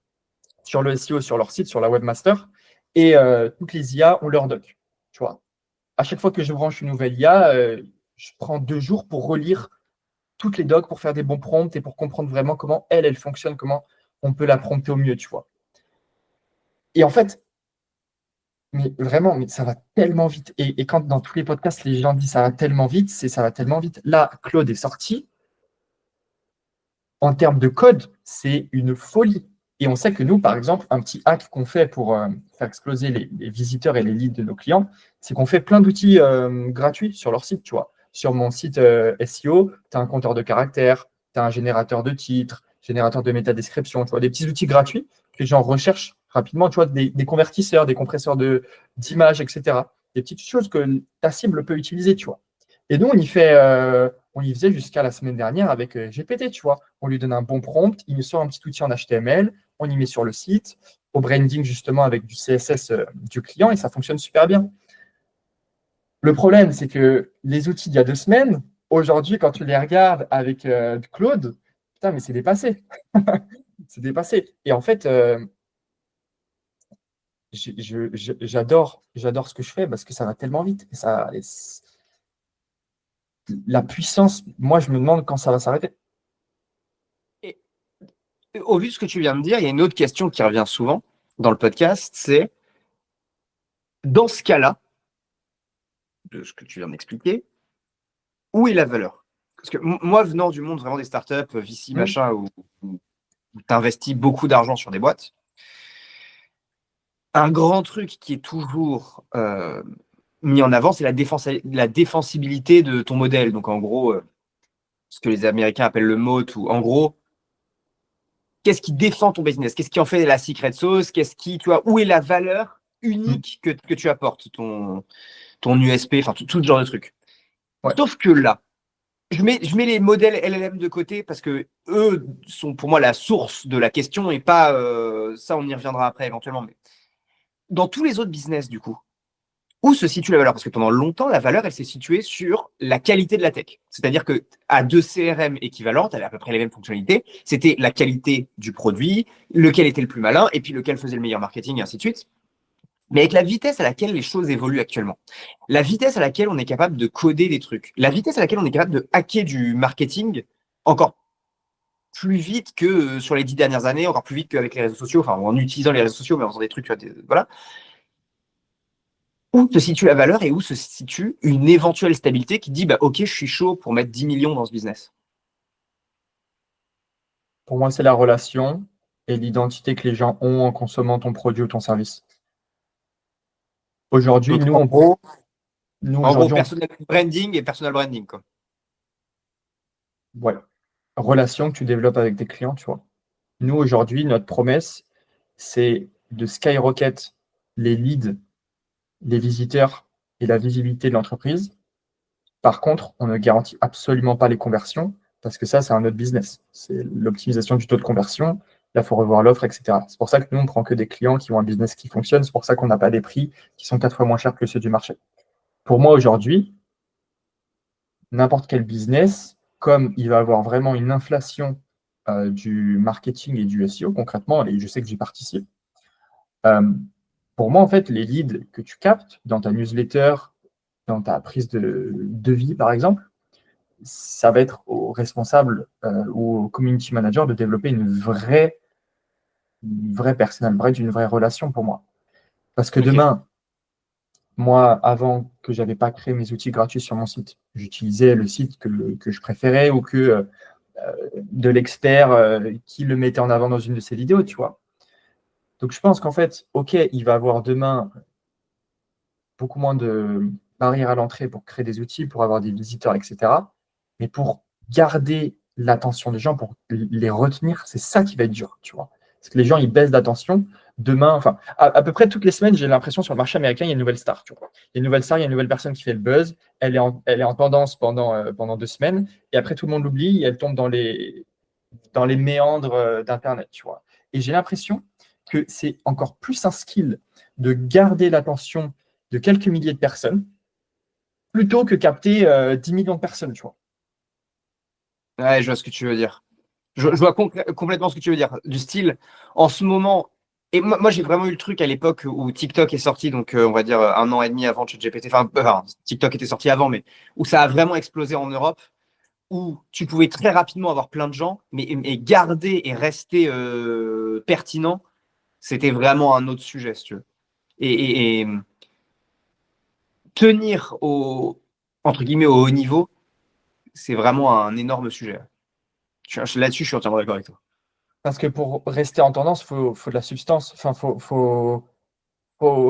sur le SEO sur leur site, sur la webmaster. Et toutes les IA ont leur doc. Tu vois. À chaque fois que je branche une nouvelle IA, je prends 2 jours pour relire toutes les docs, pour faire des bons prompts et pour comprendre vraiment comment elle fonctionne, comment on peut la prompter au mieux, tu vois. Et en fait, mais vraiment, mais ça va tellement vite. Et quand dans tous les podcasts, les gens disent ça va tellement vite, c'est ça va tellement vite. Là, Claude est sorti. En termes de code, c'est une folie. Et on sait que nous, par exemple, un petit hack qu'on fait pour faire exploser les visiteurs et les leads de nos clients, c'est qu'on fait plein d'outils gratuits sur leur site, tu vois. Sur mon site SEO, tu as un compteur de caractères, tu as un générateur de titres, générateur de métadescription, tu vois, des petits outils gratuits que les gens recherchent rapidement, tu vois, des convertisseurs, des compresseurs d'images, etc. Des petites choses que ta cible peut utiliser, tu vois. Et nous, on y faisait jusqu'à la semaine dernière avec GPT, tu vois. On lui donne un bon prompt, il nous sort un petit outil en HTML, on y met sur le site, au branding justement avec du CSS du client et ça fonctionne super bien. Le problème, c'est que les outils d'il y a 2 semaines, aujourd'hui, quand tu les regardes avec Claude, putain, mais c'est dépassé. C'est dépassé. Et en fait, j'adore ce que je fais parce que ça va tellement vite. La puissance, moi, je me demande quand ça va s'arrêter. Et au vu de ce que tu viens de dire, il y a une autre question qui revient souvent dans le podcast, c'est dans ce cas-là, de ce que tu viens d'expliquer, où est la valeur? Parce que moi, venant du monde vraiment des startups, VC, machin, où tu investis beaucoup d'argent sur des boîtes, Un grand truc qui est toujours mis en avant, c'est la défensibilité de ton modèle. Donc, en gros, ce que les Américains appellent le moat, ou en gros, qu'est-ce qui défend ton business? Qu'est-ce qui en fait la secret sauce? Tu vois, où est la valeur Mm. unique que tu apportes, ton USP, enfin, tout ce genre de trucs. Ouais. Sauf que là, je mets les modèles LLM de côté parce que eux sont pour moi la source de la question et pas ça, on y reviendra après éventuellement. Mais dans tous les autres business, du coup, où se situe la valeur? Parce que pendant longtemps, la valeur, elle s'est située sur la qualité de la tech. C'est-à-dire que à deux CRM équivalentes, avec à peu près les mêmes fonctionnalités, c'était la qualité du produit, lequel était le plus malin, et puis lequel faisait le meilleur marketing, et ainsi de suite. Mais avec la vitesse à laquelle les choses évoluent actuellement, la vitesse à laquelle on est capable de coder des trucs, la vitesse à laquelle on est capable de hacker du marketing encore plus vite que sur les 10 dernières années, encore plus vite qu'avec les réseaux sociaux, enfin en utilisant les réseaux sociaux, mais en faisant des trucs, voilà. Où se situe la valeur et où se situe une éventuelle stabilité qui dit, bah, ok, je suis chaud pour mettre 10 millions dans ce business. Pour moi, c'est la relation et l'identité que les gens ont en consommant ton produit ou ton service. Aujourd'hui, Donc, en gros, aujourd'hui, personal branding et personal branding, quoi. ouais, relation que tu développes avec tes clients, tu vois. Nous, aujourd'hui, notre promesse, c'est de skyrocket les leads, les visiteurs et la visibilité de l'entreprise. Par contre, on ne garantit absolument pas les conversions parce que ça, c'est un autre business. C'est l'optimisation du taux de conversion. Là, il faut revoir l'offre, etc. C'est pour ça que nous, on ne prend que des clients qui ont un business qui fonctionne. C'est pour ça qu'on n'a pas des prix qui sont 4 fois moins chers que ceux du marché. Pour moi, aujourd'hui, n'importe quel business, comme il va avoir vraiment une inflation du marketing et du SEO, concrètement, et je sais que j'y participe, euh, pour moi, en fait, les leads que tu captes dans ta newsletter, dans ta prise de devis, par exemple, ça va être au responsable ou au community manager de développer une vraie personal brand, une vraie relation pour moi. Parce que Ok. demain, moi, avant que je n'avais pas créé mes outils gratuits sur mon site, j'utilisais le site que je préférais ou que de l'expert qui le mettait en avant dans une de ses vidéos, tu vois. Donc, je pense qu'en fait, OK, il va avoir demain beaucoup moins de barrières à l'entrée pour créer des outils, pour avoir des visiteurs, etc. Mais pour garder l'attention des gens, pour les retenir, c'est ça qui va être dur, tu vois. Parce que les gens, ils baissent d'attention. Demain, enfin, à peu près toutes les semaines, j'ai l'impression sur le marché américain, il y a une nouvelle star, tu vois. Il y a une nouvelle star, il y a une nouvelle personne qui fait le buzz. Elle est en tendance pendant 2 semaines. Et après, tout le monde l'oublie et elle tombe dans les méandres d'Internet, tu vois. Et j'ai l'impression que c'est encore plus un skill de garder l'attention de quelques milliers de personnes plutôt que capter 10 millions de personnes, tu vois. Ouais, je vois ce que tu veux dire. Je vois complètement ce que tu veux dire. Du style, en ce moment, et moi j'ai vraiment eu le truc à l'époque où TikTok est sorti, donc on va dire un an et demi avant ChatGPT, enfin, TikTok était sorti avant, mais où ça a vraiment explosé en Europe, où tu pouvais très rapidement avoir plein de gens, mais et garder et rester pertinent, c'était vraiment un autre sujet, si tu veux. Et tenir entre guillemets, au haut niveau, c'est vraiment un énorme sujet. Là-dessus, je suis entièrement d'accord avec toi. Parce que pour rester en tendance, faut de la substance, enfin, faut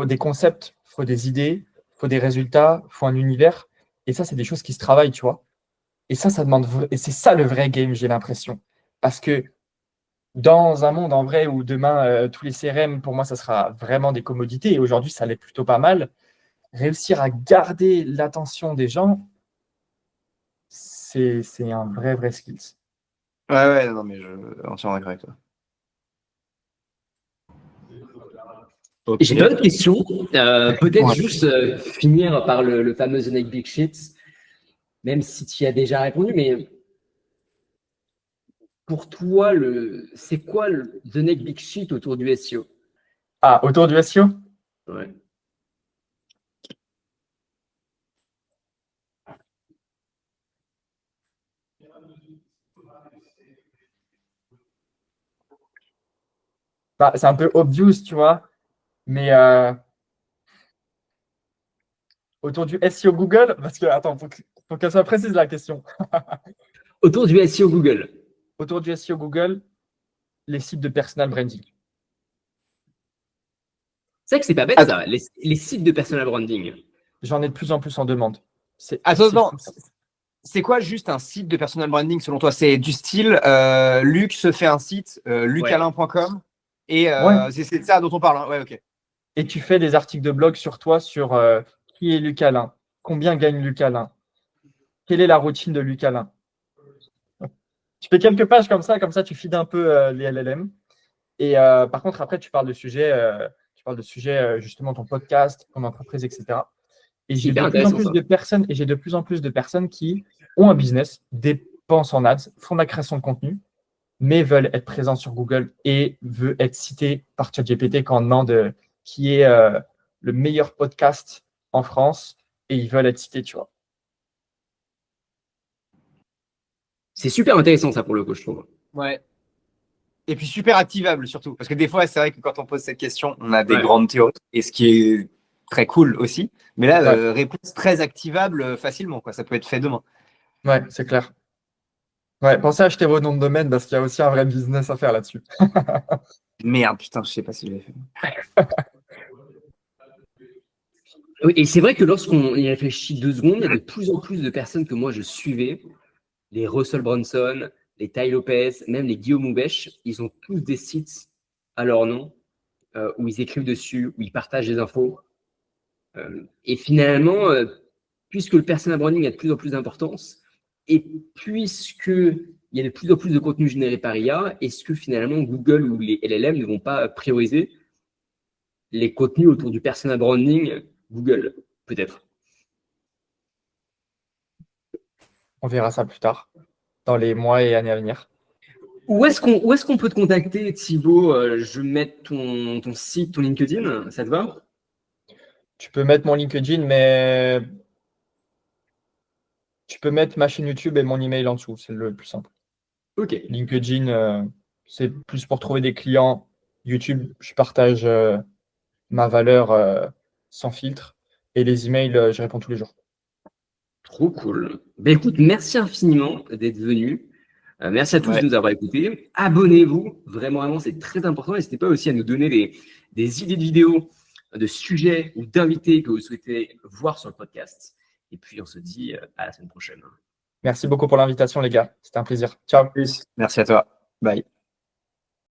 des concepts, faut des idées, faut des résultats, faut un univers. Et ça, c'est des choses qui se travaillent, tu vois. Et ça demande, et c'est ça le vrai game, j'ai l'impression. Parce que dans un monde en vrai où demain, tous les CRM, pour moi, ça sera vraiment des commodités, et aujourd'hui, ça l'est plutôt pas mal, réussir à garder l'attention des gens, c'est un vrai skills. Ouais, ouais, non, mais je entièrement d'accord avec toi. Et Ok. j'ai pas de question. Peut-être Ouais. juste finir par le fameux The Next Big Shit, même si tu y as déjà répondu, mais pour toi, c'est quoi The Next Big Shit autour du SEO? Ah, autour du SEO? Ouais. Bah, c'est un peu obvious, tu vois, mais autour du SEO Google, parce que, attends, faut qu'elle soit précise la question. Autour du SEO Google. Autour du SEO Google, les sites de personal branding. C'est vrai que c'est pas bête, Attends. ça, les sites de personal branding. J'en ai de plus en plus en demande. Attends, c'est quoi juste un site de personal branding selon toi? C'est du style Luc se fait un site, lucalain.com, et Ouais. c'est de ça dont on parle. Hein. Ouais, ok. Et tu fais des articles de blog sur toi, sur qui est Luc Alain, combien gagne Luc Alain, quelle est la routine de Luc Alain. Tu fais quelques pages comme ça tu feeds un peu les LLM. Et par contre, après, tu parles de sujets, justement ton podcast, ton entreprise, etc. Et C'est j'ai hyper de plus en intéressant, plus ça. de personnes, qui ont un business, dépensent en ads, font de la création de contenu, mais veulent être présents sur Google et veulent être cités par ChatGPT quand on demande qui est le meilleur podcast en France et ils veulent être cités, tu vois. C'est super intéressant, ça, pour le coup, je trouve. Ouais. Et puis super activable, surtout. Parce que des fois, c'est vrai que quand on pose cette question, on a des Ouais. grandes théories, et ce qui est très cool aussi. Mais là, Ouais. réponse très activable facilement, quoi. Ça peut être fait demain. Ouais, c'est clair. Ouais, pensez à acheter vos noms de domaine parce qu'il y a aussi un vrai business à faire là-dessus. Merde, putain, je sais pas si je l'avais fait. Oui, et c'est vrai que lorsqu'on y réfléchit 2 secondes, il y a de plus en plus de personnes que moi je suivais, les Russell Brunson, les Tai Lopez, même les Guillaume Houbèche, ils ont tous des sites à leur nom où ils écrivent dessus, où ils partagent des infos. Et finalement, puisque le personal branding a de plus en plus d'importance, et puisque il y a de plus en plus de contenu généré par IA, est-ce que finalement Google ou les LLM ne vont pas prioriser les contenus autour du personal branding Google, peut-être? On verra ça plus tard, dans les mois et années à venir. Où est-ce qu'on peut te contacter, Thibaut? Je vais mettre ton site, ton LinkedIn, ça te va? Tu peux mettre mon LinkedIn, mais tu peux mettre ma chaîne YouTube et mon email en dessous, c'est le plus simple. Ok. LinkedIn, c'est plus pour trouver des clients. YouTube, je partage ma valeur sans filtre. Et les emails, je réponds tous les jours. Trop cool. Ben écoute, merci infiniment d'être venu. Merci à tous de nous avoir écoutés. Abonnez-vous, vraiment, c'est très important. N'hésitez pas aussi à nous donner des idées de vidéos, de sujets ou d'invités que vous souhaitez voir sur le podcast. Et puis, on se dit à la semaine prochaine. Merci beaucoup pour l'invitation, les gars. C'était un plaisir. Ciao. Merci à toi. Bye.